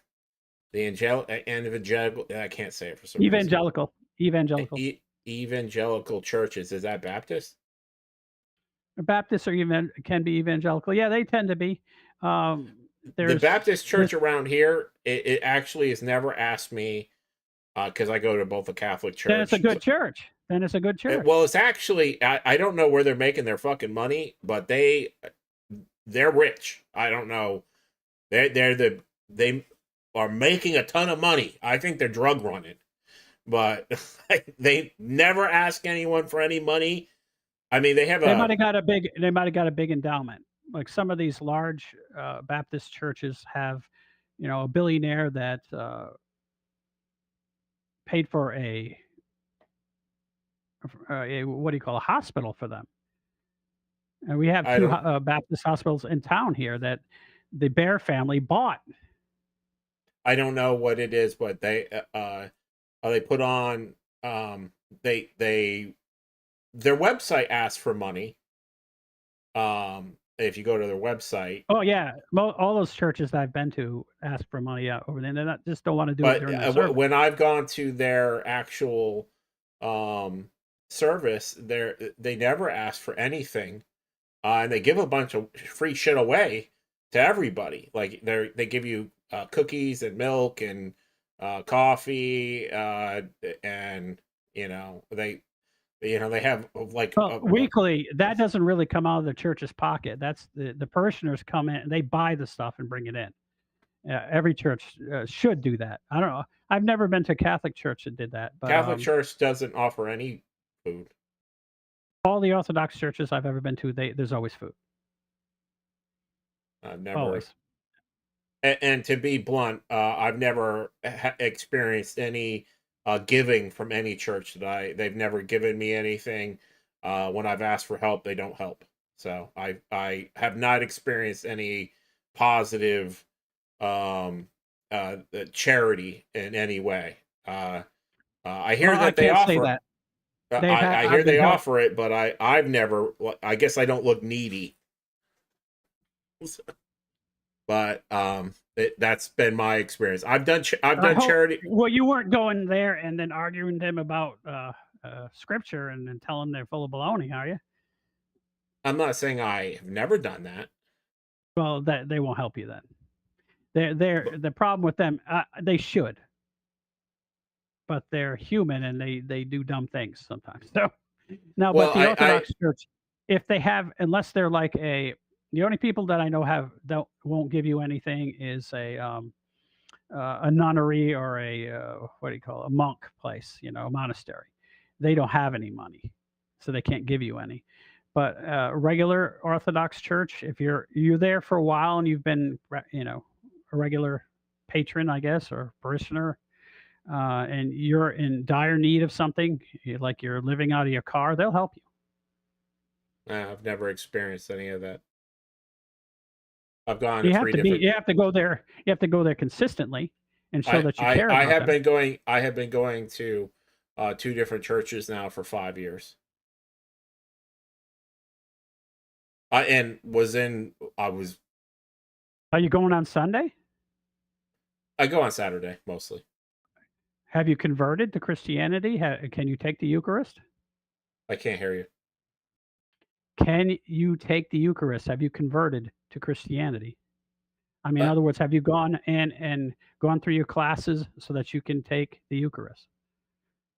the evangelical. I can't say it for some reason. Evangelical. Evangelical churches, is that Baptist? Baptists are even can be evangelical. Yeah, they tend to be. Um, The there's Baptist there's church around here, it actually has never asked me, because I go to both a Catholic then it's a church. good church. Then it's a good church. Well, it's actually I don't know where they're making their fucking money, but they're rich. I don't know. They are making a ton of money. I think they're drug running, but they never ask anyone for any money. I mean, they have They might a. have got a big. They might have got a big endowment. Like some of these large Baptist churches have, a billionaire that paid for a what do you call a hospital for them. And we have I two don't. Baptist hospitals in town here that the Bear family bought. I don't know what it is, but they put on they their website asks for money. If you go to their website, Oh yeah, all those churches that I've been to ask for money over there. They not just don't want to do it but during their service. when I've gone to their actual um service, they never ask for anything, and they give a bunch of free shit away to everybody. Like they give you cookies and milk and coffee, and they have like Well, weekly, that doesn't really come out of the church's pocket. That's the parishioners come in, and they buy the stuff and bring it in. Every church should do that. I don't know. I've never been to a Catholic church that did that, but Catholic Church doesn't offer any food. all the Orthodox churches I've ever been to, there's always food. I've never. Always. And to be blunt, I've never experienced any giving from any church they've never given me anything. When I've asked for help, they don't help. So I have not experienced any positive charity in any way. I hear Well, I that they can't say offer. that. They've had I hear I've been they helped. offer it, but I've never. I guess I don't look needy. But that's been my experience. I've I done hope. charity. Well, you weren't going there and then arguing them about scripture and then telling them they're full of baloney, are you? I'm not saying I have never done that. Well, that they won't help you then. They're But, the problem with them. They should, but they're human and they do dumb things sometimes. So now, but well, the Orthodox Church, if they have, unless they're like the only people that I know don't won't give you anything is a nunnery or a what do you call it, a monk place, a monastery. they don't have any money, so they can't give you any. But regular Orthodox church, if you're there for a while and you've been, a regular patron, I guess, or parishioner, and you're in dire need of something, like you're living out of your car, they'll help you. I've never experienced any of that. I've gone to You have three to be, different. you have to go there, you have to go there consistently and show that you care I about have them. been going. I have been going to two different churches now for 5 years. And was in. I was. Are you going on Sunday? I go on Saturday mostly. Have you converted to Christianity? Can you take the Eucharist? I can't hear you. Can you take the Eucharist? Have you converted to Christianity? I mean, in Uh, other words, have you gone and gone through your classes so that you can take the Eucharist?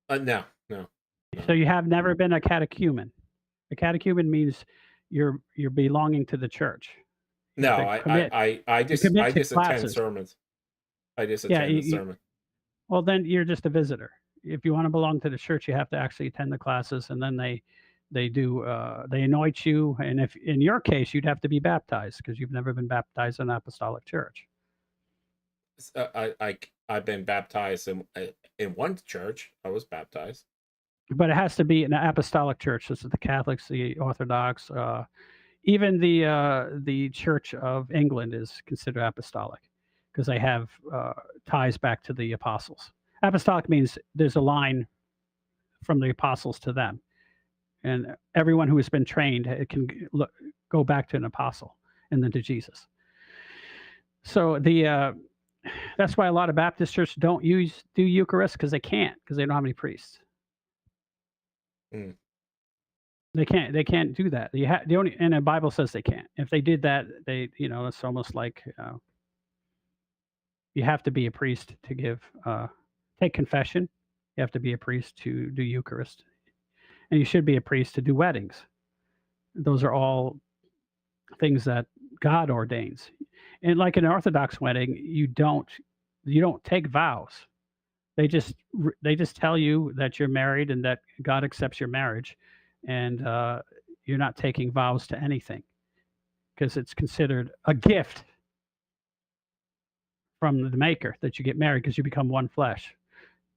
no, So you have never been a catechumen. A catechumen means you're belonging to the church. You no. have to commit. I You commit I to just attend classes. sermons. I just Yeah. attend the sermon. Well, then you're just a visitor. If you want to belong to the church, you have to actually attend the classes, and then they anoint you. And if in your case, you'd have to be baptized because you've never been baptized in an apostolic church. I've been baptized in one church. I was baptized. But it has to be an apostolic church. This is the Catholics, the Orthodox, even the Church of England is considered apostolic because they have ties back to the apostles. Apostolic means there's a line from the apostles to them, and everyone who has been trained can go back to an apostle and then to Jesus. So that's why a lot of Baptist churches don't do Eucharist because they can't, because they don't have any priests. Mm. They can't do that. The only, and the Bible says they can't. If they did that, it's almost like you have to be a priest to take confession. You have to be a priest to do Eucharist, and you should be a priest to do weddings. Those are all things that God ordains. And like an Orthodox wedding, you don't take vows. They just tell you that you're married and that God accepts your marriage, and you're not taking vows to anything because it's considered a gift from the Maker that you get married because you become one flesh,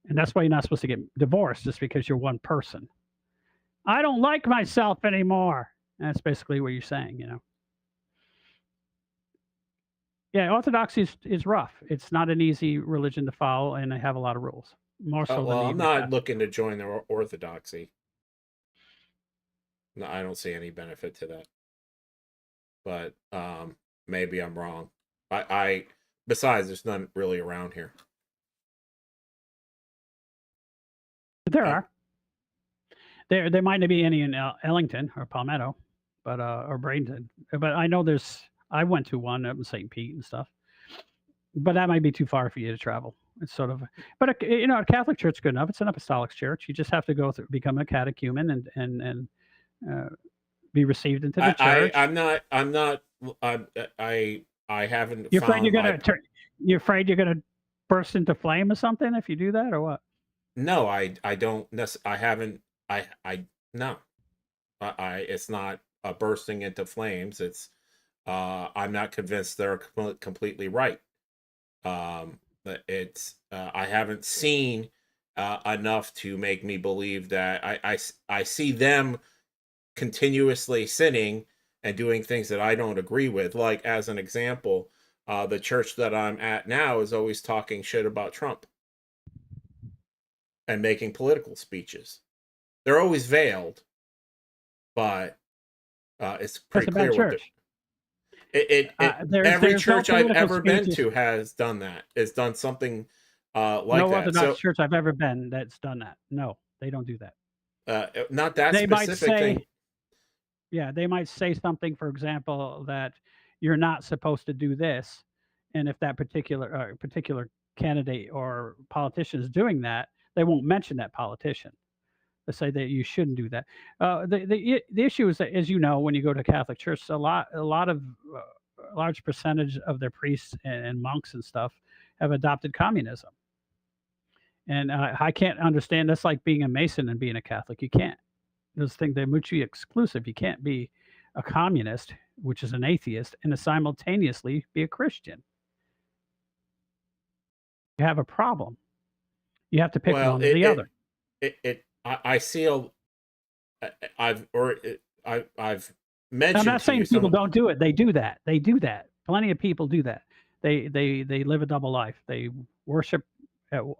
and that's why you're not supposed to get divorced just because you're one person. I don't like myself anymore. That's basically what you're saying, Yeah, Orthodoxy is rough. It's not an easy religion to follow, and they have a lot of rules, more so than I'm even not looking to join the Orthodoxy. No, I don't see any benefit to that. But maybe I'm wrong. I besides, there's none really around here. There are. There might not be any in Ellington or Palmetto, but or Bradenton. But I know I went to one up in St. Pete and stuff. But that might be too far for you to travel. It's sort of, but a Catholic church is good enough. It's an apostolic church. You just have to go through, become a catechumen, and be received into the church. I haven't. You're afraid you're afraid you're gonna burst into flame or something if you do that, or what? No, I don't. I haven't. No. It's not bursting into flames. It's. I'm not convinced they're completely right. It's. I haven't seen enough to make me believe that. I see them continuously sinning and doing things that I don't agree with. Like, as an example, the church that I'm at now is always talking shit about Trump and making political speeches. They're always veiled, but it's pretty clear what every church I've ever been to has done that. It's done something like no that. Orthodox church I've ever been that's done that. No, they don't do that. Not that they specific thing. Yeah, they might say something, for example, that you're not supposed to do this, and if that particular candidate or politician is doing that, they won't mention that politician. They say that you shouldn't do that. The issue is that, as you know, when you go to Catholic Church, a large percentage of their priests and monks and stuff have adopted communism, And I can't understand. That's like being a Mason and being a Catholic. You can't. Those things, they're mutually exclusive. You can't be a communist, which is an atheist, and simultaneously be a Christian. You have a problem. You have to pick Well, one or the other. I see I've I'm mentioned not to you saying people some. don't do it. They do that. They do that. Plenty of people do that. They live a double life. They worship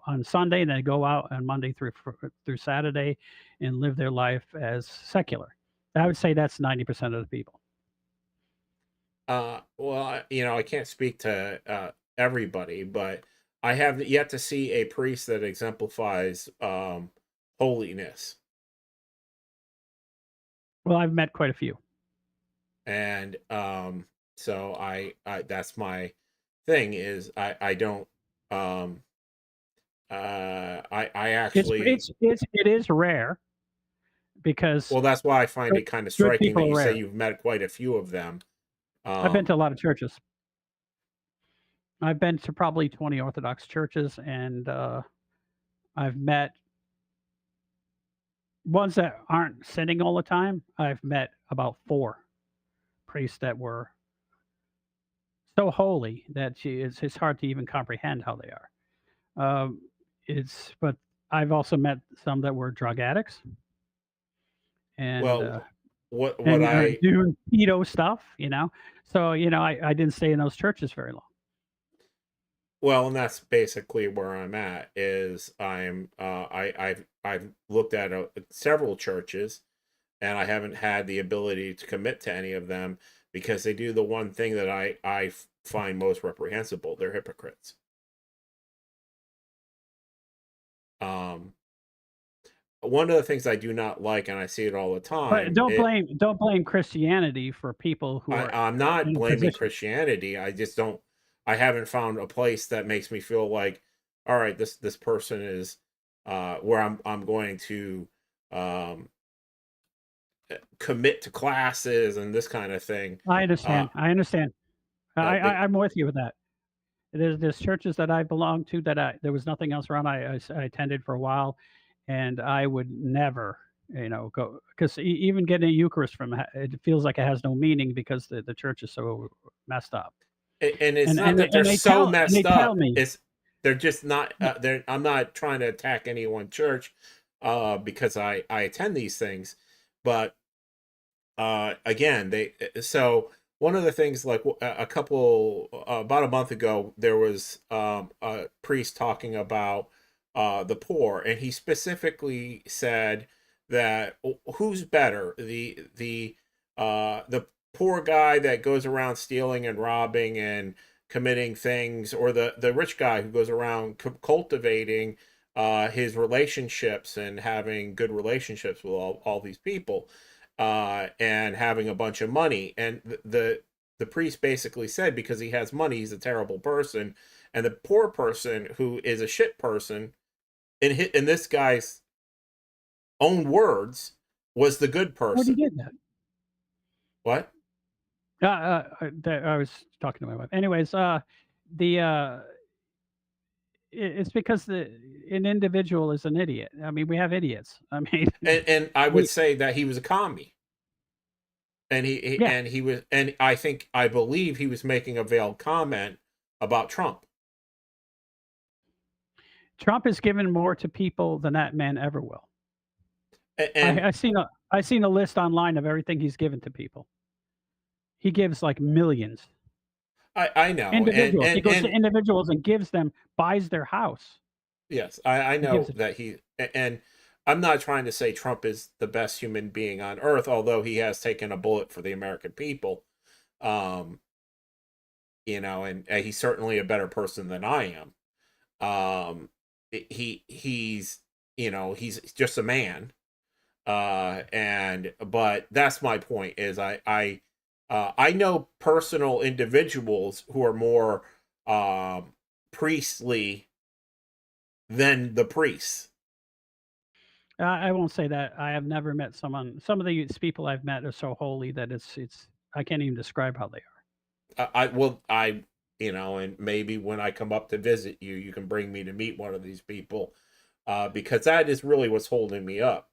on Sunday, and they go out on Monday through Saturday, and live their life as secular. I would say that's 90% of the people. Well, I can't speak to everybody, but I have yet to see a priest that exemplifies holiness. Well, I've met quite a few. And so I that's my thing is I don't I actually It is rare because well, that's why I find good, it kind of good striking that people are you say rare. you've met quite a few of them. I've been um to a lot of churches. I've been to probably 20 Orthodox churches, and I've met ones that aren't sinning all the time. I've met about 4 priests that were so holy that it's hard to even comprehend how they are. Um, but I've also met some that were drug addicts and well, what are I doing pedo stuff, you know. So I didn't stay in those churches very long. well, and that's basically where I'm at is I've looked at several churches, and I haven't had the ability to commit to any of them because they do the one thing that I find most reprehensible. They're hypocrites. Um, One of the things I do not like, and I see it all the But time, don't blame Christianity for people who are I'm not in a blaming position. Christianity. I just don't. I haven't found a place that makes me feel like, all right, this person is where I'm going to um, commit to classes and this kind of thing. I Uh, understand. I understand. but I'm with you with that. There's churches that I belong to that there was nothing else around. I attended for a while, and I would never, go because even getting a Eucharist it feels like it has no meaning because the church is so messed up. and it's And not and that they're and they so they messed tell up. me, It's they're just not. They're I'm not trying to attack any one church, because I attend these things, but again so one of the things like a couple about a month ago there was a priest talking about the poor, and he specifically said that who's better, the poor guy that goes around stealing and robbing and committing things, or the rich guy who goes around cultivating his relationships and having good relationships with all these people, and having a bunch of money. And the priest basically said because he has money, he's a terrible person, and the poor person who is a shit person, in this guy's own words, was the good "Where'd you person. get that?" What? I was talking to my wife. Anyways, the it's because an individual is an idiot. I mean, we have idiots. I mean, And I would we say that he was a commie. And yeah. he was, and I believe he was making a veiled comment about Trump. Trump has given more to people than that man ever will. And I seen a list online of everything he's given to people. He gives like millions. I know, Individuals. He goes to and individuals and gives them, buys their house. yes, I He gives know it. that and I'm not trying to say Trump is the best human being on earth, although he has taken a bullet for the American people. Um, and he's certainly a better person than I am. He's he's just a man. And but that's my point is I know personal individuals who are more priestly than the priests. I won't say that. I have never met someone. Some of these people I've met are so holy that it's. I can't even describe how they are. I well I and maybe when I come up to visit you, you can bring me to meet one of these people. because that is really what's holding me up.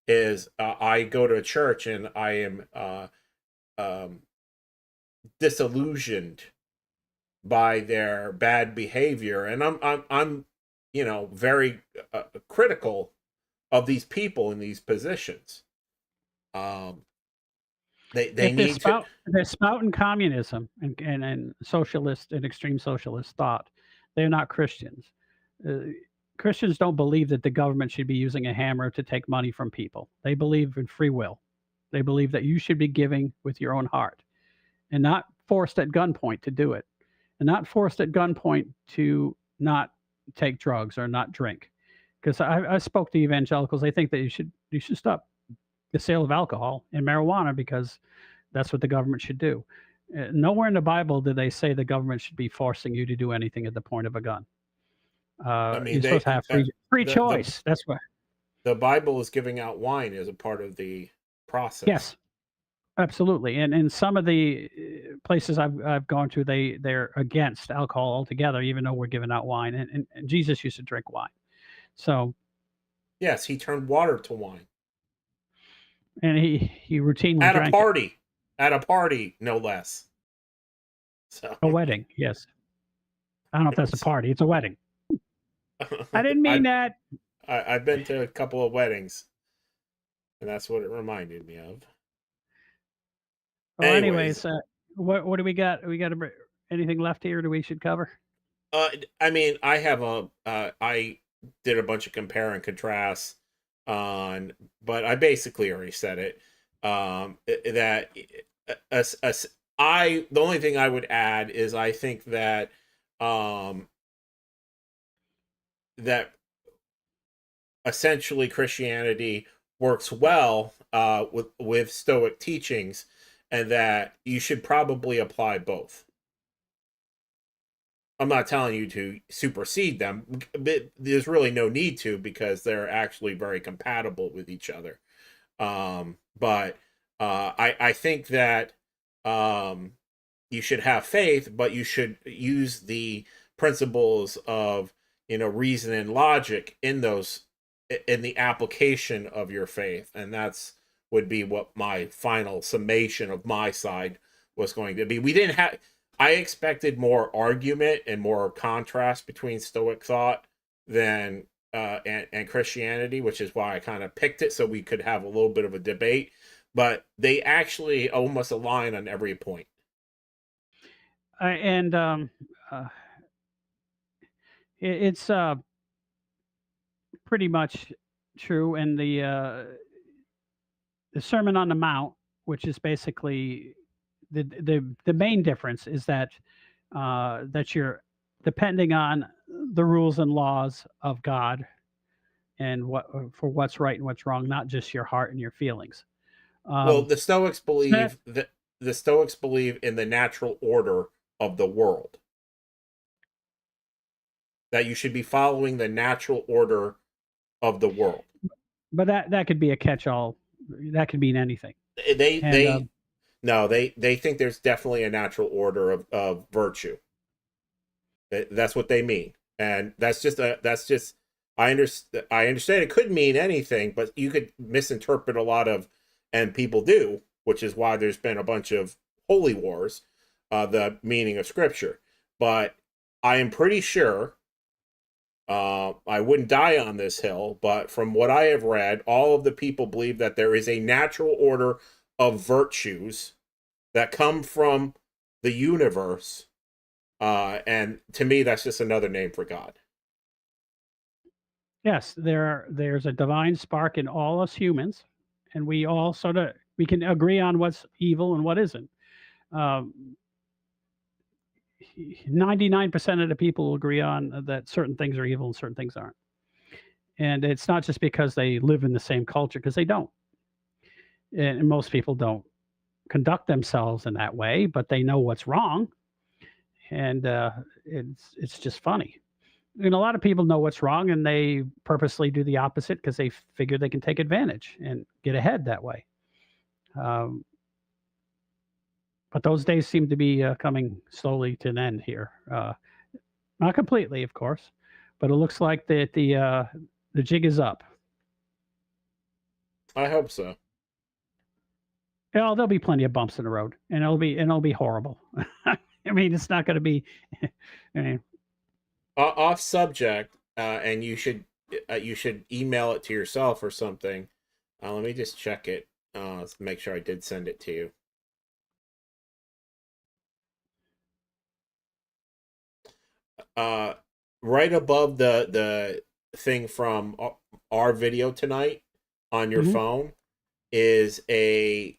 Is I go to a church and I am um, disillusioned by their bad behavior, and I'm very critical of these people in these positions. Um, they If they're need to. they're spouting communism and socialist and extreme socialist thought, they're not Christians. Uh, Christians don't believe that the government should be using a hammer to take money from people. They believe in free will. They believe that you should be giving with your own heart and not forced at gunpoint to do it, and not forced at gunpoint to not take drugs or not drink. Because I spoke to evangelicals, they think that you should stop the sale of alcohol and marijuana because that's what the government should do. Nowhere in the Bible do they say the government should be forcing you to do anything at the point of a gun. I mean, You're supposed to have free the choice. That's what. the Bible is giving out wine as a part of the process. Yes, absolutely. And in some of the places I've gone to, they're against alcohol altogether, even though we're giving out wine. And Jesus used to drink wine. So Yes, he turned water to wine and he routinely at a drank it. party, no less. So A wedding, yes. I don't know if that's a party. It's a wedding. I didn't mean that. I've been to a couple of weddings, and that's what it reminded me of. Well, Anyways, what do we got? We got anything left here that we should cover? I mean, I did a bunch of compare and contrast on, but I basically already said it. That the only thing I would add is I think that um, that essentially Christianity works well with Stoic teachings, and that you should probably apply both. I'm not telling you to supersede them, but there's really no need to because they're actually very compatible with each other. But I think that you should have faith, but you should use the principles of reason and logic in the application of your faith, and that's would be what my final summation of my side was going to be. We didn't have. I expected more argument and more contrast between Stoic thought than and Christianity, which is why I kind of picked it so we could have a little bit of a debate. But they actually almost align on every point. And it's pretty much true. And the Sermon on the Mount, which is basically the main difference, is that that you're depending on the rules and laws of God and for what's right and what's wrong, not just your heart and your feelings. Well, Um, the Stoics believe that the Stoics believe in the natural order of the world. That you should be following the natural order of the world. but that could be a catch-all. That could mean anything. They no, they think there's definitely a natural order of virtue. That's what they mean, and that's just I understand it could mean anything, but you could misinterpret a lot of, and people do, which is why there's been a bunch of holy wars, the meaning of scripture. But I am pretty sure, I wouldn't die on this hill, but from what I have read, all of the people believe that there is a natural order of virtues that come from the universe. And to me, that's just another name for God. Yes, there's a divine spark in all us humans, and we all we can agree on what's evil and what isn't. 99% of the people will agree on that certain things are evil and certain things aren't. And it's not just because they live in the same culture, because they don't. And most people don't conduct themselves in that way, but they know what's wrong. And it's just funny. And a lot of people know what's wrong, and they purposely do the opposite because they figure they can take advantage and get ahead that way. Um, but those days seem to be coming slowly to an end here. Not completely, of course, but it looks like that the The jig is up. I hope so. There'll be plenty of bumps in the road, and it'll be horrible. I mean, it's not going to be. I mean, Off subject, and you should email it to yourself or something. Let me just check it. Let's make sure I did send it to you. Right above the thing from our video tonight on your phone is a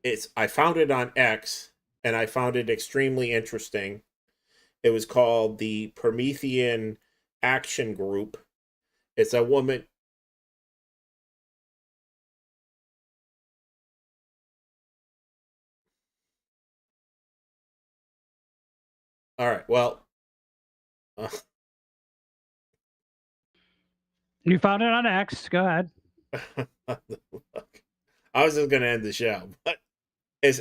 it's I found it on X, and I found it extremely interesting. It was called the Promethean Action Group. It's a woman. All right. Well, you found it on X. Go ahead. I was just going to end the show,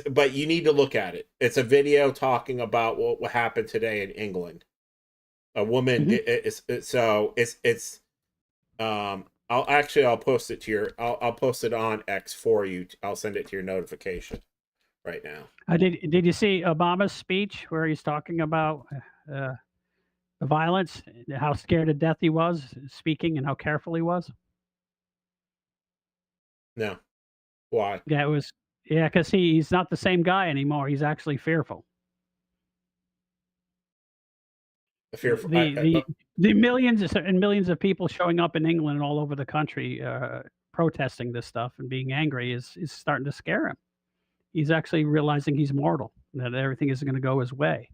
but you need to look at it. It's a video talking about what happened today in England. A woman. I'll post it to your. I'll post it on X for you. I'll send it to your notification right now. Did you see Obama's speech where he's talking about the violence, how scared to death he was speaking, and how careful he was? No. Why? Yeah, it was. Yeah, because he's not the same guy anymore. He's actually fearful. Fearful. The millions and millions of people showing up in England and all over the country protesting this stuff and being angry is starting to scare him. He's actually realizing he's mortal, that everything isn't going to go his way.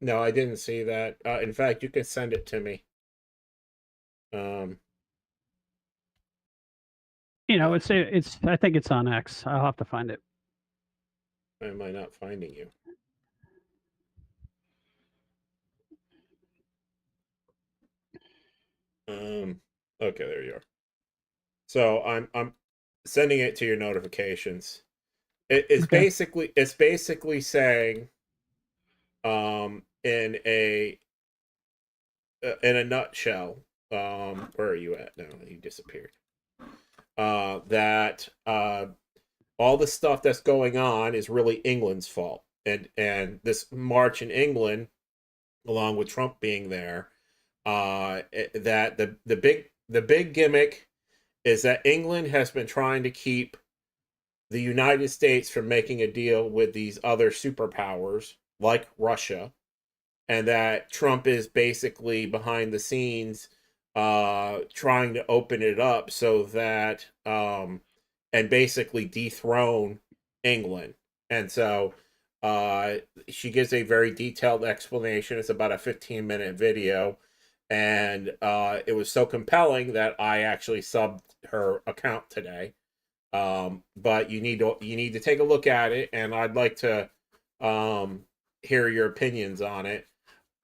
No, I didn't see that. In fact, you can send it to me. It's. I think it's on X. I'll have to find it. Why am I not finding you? Okay, there you are. So I'm sending it to your notifications. It's okay. basically saying, in a nutshell, where are you at now? You disappeared. That all the stuff that's going on is really England's fault, and this march in England, along with Trump being there, that the big gimmick is that England has been trying to keep the United States from making a deal with these other superpowers like Russia, and that Trump is basically behind the scenes trying to open it up so that and basically dethrone England. And so she gives a very detailed explanation. It's about a 15-minute video, and it was so compelling that I actually subbed her account today. But you need to take a look at it, and I'd like to hear your opinions on it.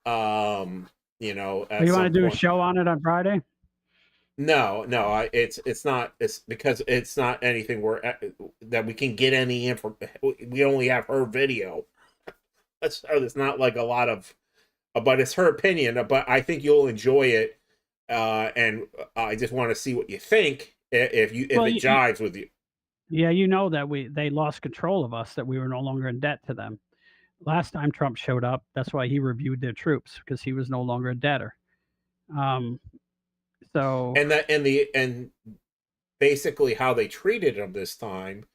You want to do a show on it on Friday? No, it's not. It's because it's not anything that we can get any info. We only have her video. It's not like a lot of, but it's her opinion. But I think you'll enjoy it, and I just want to see what you think if it jives with you. Yeah, that they lost control of us, that we were no longer in debt to them. Last time Trump showed up, that's why he reviewed their troops, because he was no longer a debtor. So and basically how they treated him this time,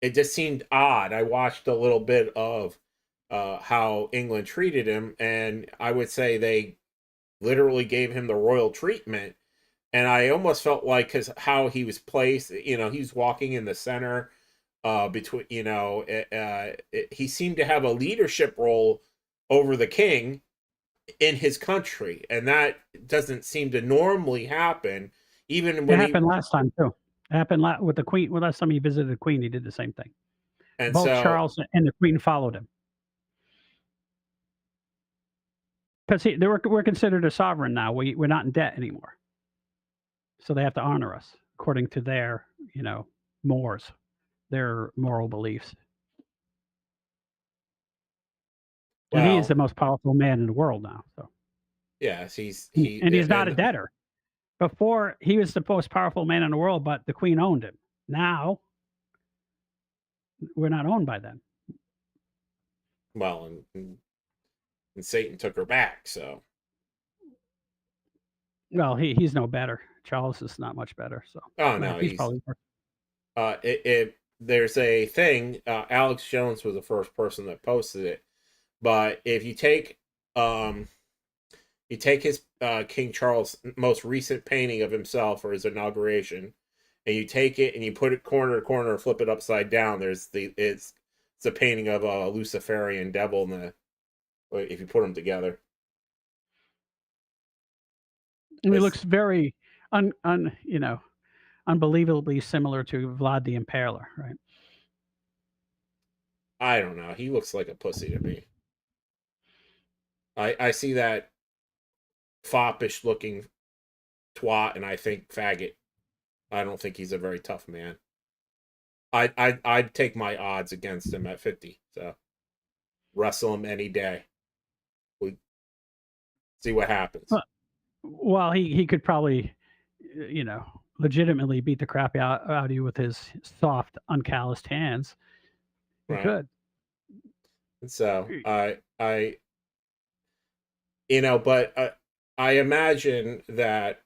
it just seemed odd. I watched a little bit of how England treated him, and I would say they literally gave him the royal treatment. And I almost felt like, because how he was placed, he's walking in the center between, he seemed to have a leadership role over the king in his country, and that doesn't seem to normally happen. Even when it happened last time too. It happened with the Queen. Well, last time he visited the Queen, he did the same thing. And both Charles and the Queen followed him, because we're considered a sovereign now. We're not in debt anymore, so they have to honor us according to their mores, their moral beliefs. Well, and he is the most powerful man in the world now. So Yes, And he's not a debtor. Before, he was the most powerful man in the world, but the queen owned him. Now, we're not owned by them. well, and Satan took her back. So, Well, he's no better. Charles is not much better. So, oh no, he's probably. there's a thing. Alex Jones was the first person that posted it. But if you take his King Charles' most recent painting of himself for his inauguration, and you take it and you put it corner to corner and flip it upside down, it's a painting of a Luciferian devil if you put them together. It looks very unbelievably similar to Vlad the Impaler, right? I don't know. He looks like a pussy to me. I see that foppish looking twat and I think faggot. I don't think he's a very tough man. I'd take my odds against him at 50. So wrestle him any day. We see what happens. Well, he could probably, legitimately beat the crap out of you with his soft, uncalloused hands. He could. And so but I imagine that,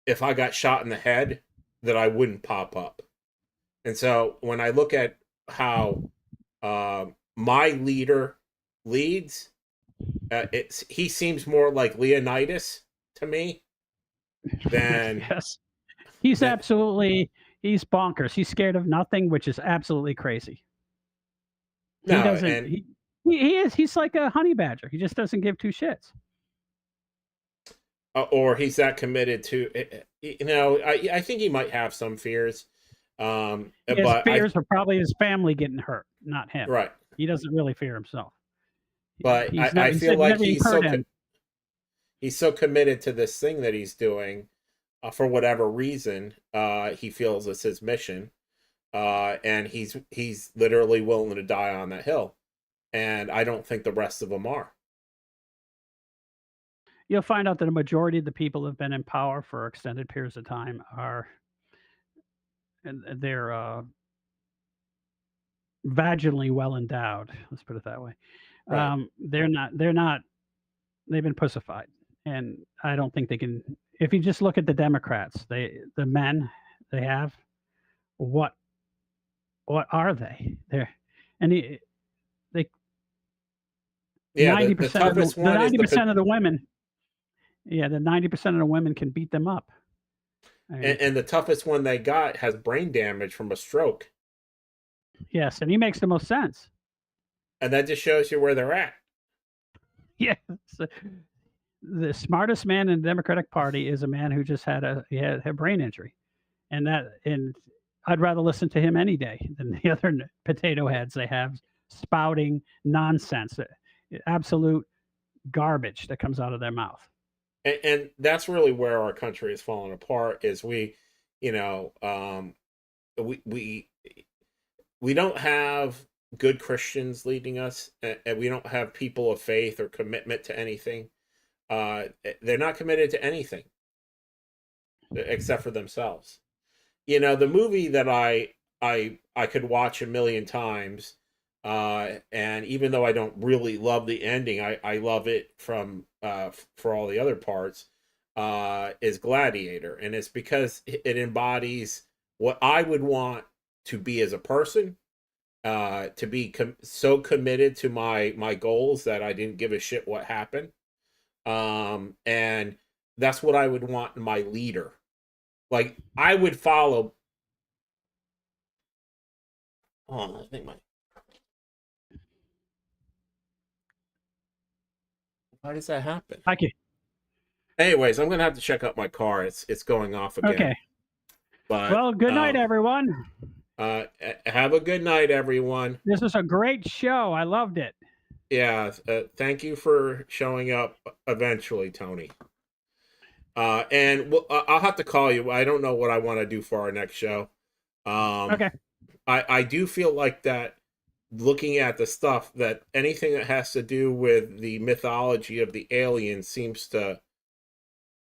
if I got shot in the head, that I wouldn't pop up. And so when I look at how my leader leads, he seems more like Leonidas to me than yes. He's bonkers. He's scared of nothing, which is absolutely crazy. He doesn't. He is. He's like a honey badger. He just doesn't give two shits. Or he's that committed to. I think he might have some fears. His fears are probably his family getting hurt, not him. Right. He doesn't really fear himself. But I feel like he's so committed to this thing that he's doing, for whatever reason. He feels it's his mission, and he's literally willing to die on that hill. And I don't think the rest of them are. You'll find out that a majority of the people who have been in power for extended periods of time they're vaginally well endowed. Let's put it that way. Right. They've been pussified, and I don't think they can. If you just look at the Democrats, the men they have, what are they? They're and they. Yeah, 90% of the women. Yeah, the 90% of the women can beat them up. And the toughest one they got has brain damage from a stroke. Yes, and he makes the most sense. And that just shows you where they're at. Yes. The smartest man in the Democratic Party is a man who just had a brain injury. And I'd rather listen to him any day than the other potato heads they have spouting nonsense, absolute garbage that comes out of their mouth. And that's really where our country is falling apart. Is we don't have good Christians leading us, and we don't have people of faith or commitment to anything. They're not committed to anything except for themselves. The movie that I could watch a million times, and even though I don't really love the ending, I love it for all the other parts, is Gladiator. And it's because it embodies what I would want to be as a person, to be so committed to my goals that I didn't give a shit what happened. And that's what I would want in my leader. Like, I would follow. Oh, I think why does that happen? Thank you. Anyways, I'm gonna have to check out my car. It's going off again. Okay. But, well, good night, everyone. Have a good night, everyone. This was a great show. I loved it. Yeah. Thank you for showing up eventually, Tony. And I'll have to call you. I don't know what I want to do for our next show. Okay. I do feel like that looking at the stuff, that anything that has to do with the mythology of the alien seems to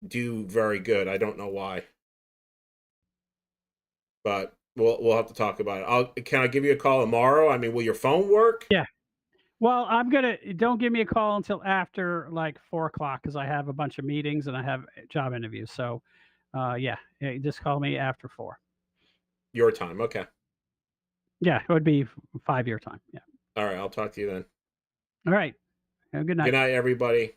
do very good. I don't know why, but we'll have to talk about it. Can I give you a call tomorrow? I mean, will your phone work? Yeah. Well, don't give me a call until after like 4 o'clock because I have a bunch of meetings and I have job interviews. So, yeah, just call me after 4. Your time. Okay. Yeah, it would be 5 year time. Yeah. All right. I'll talk to you then. All right. Have a good Good night. night, everybody.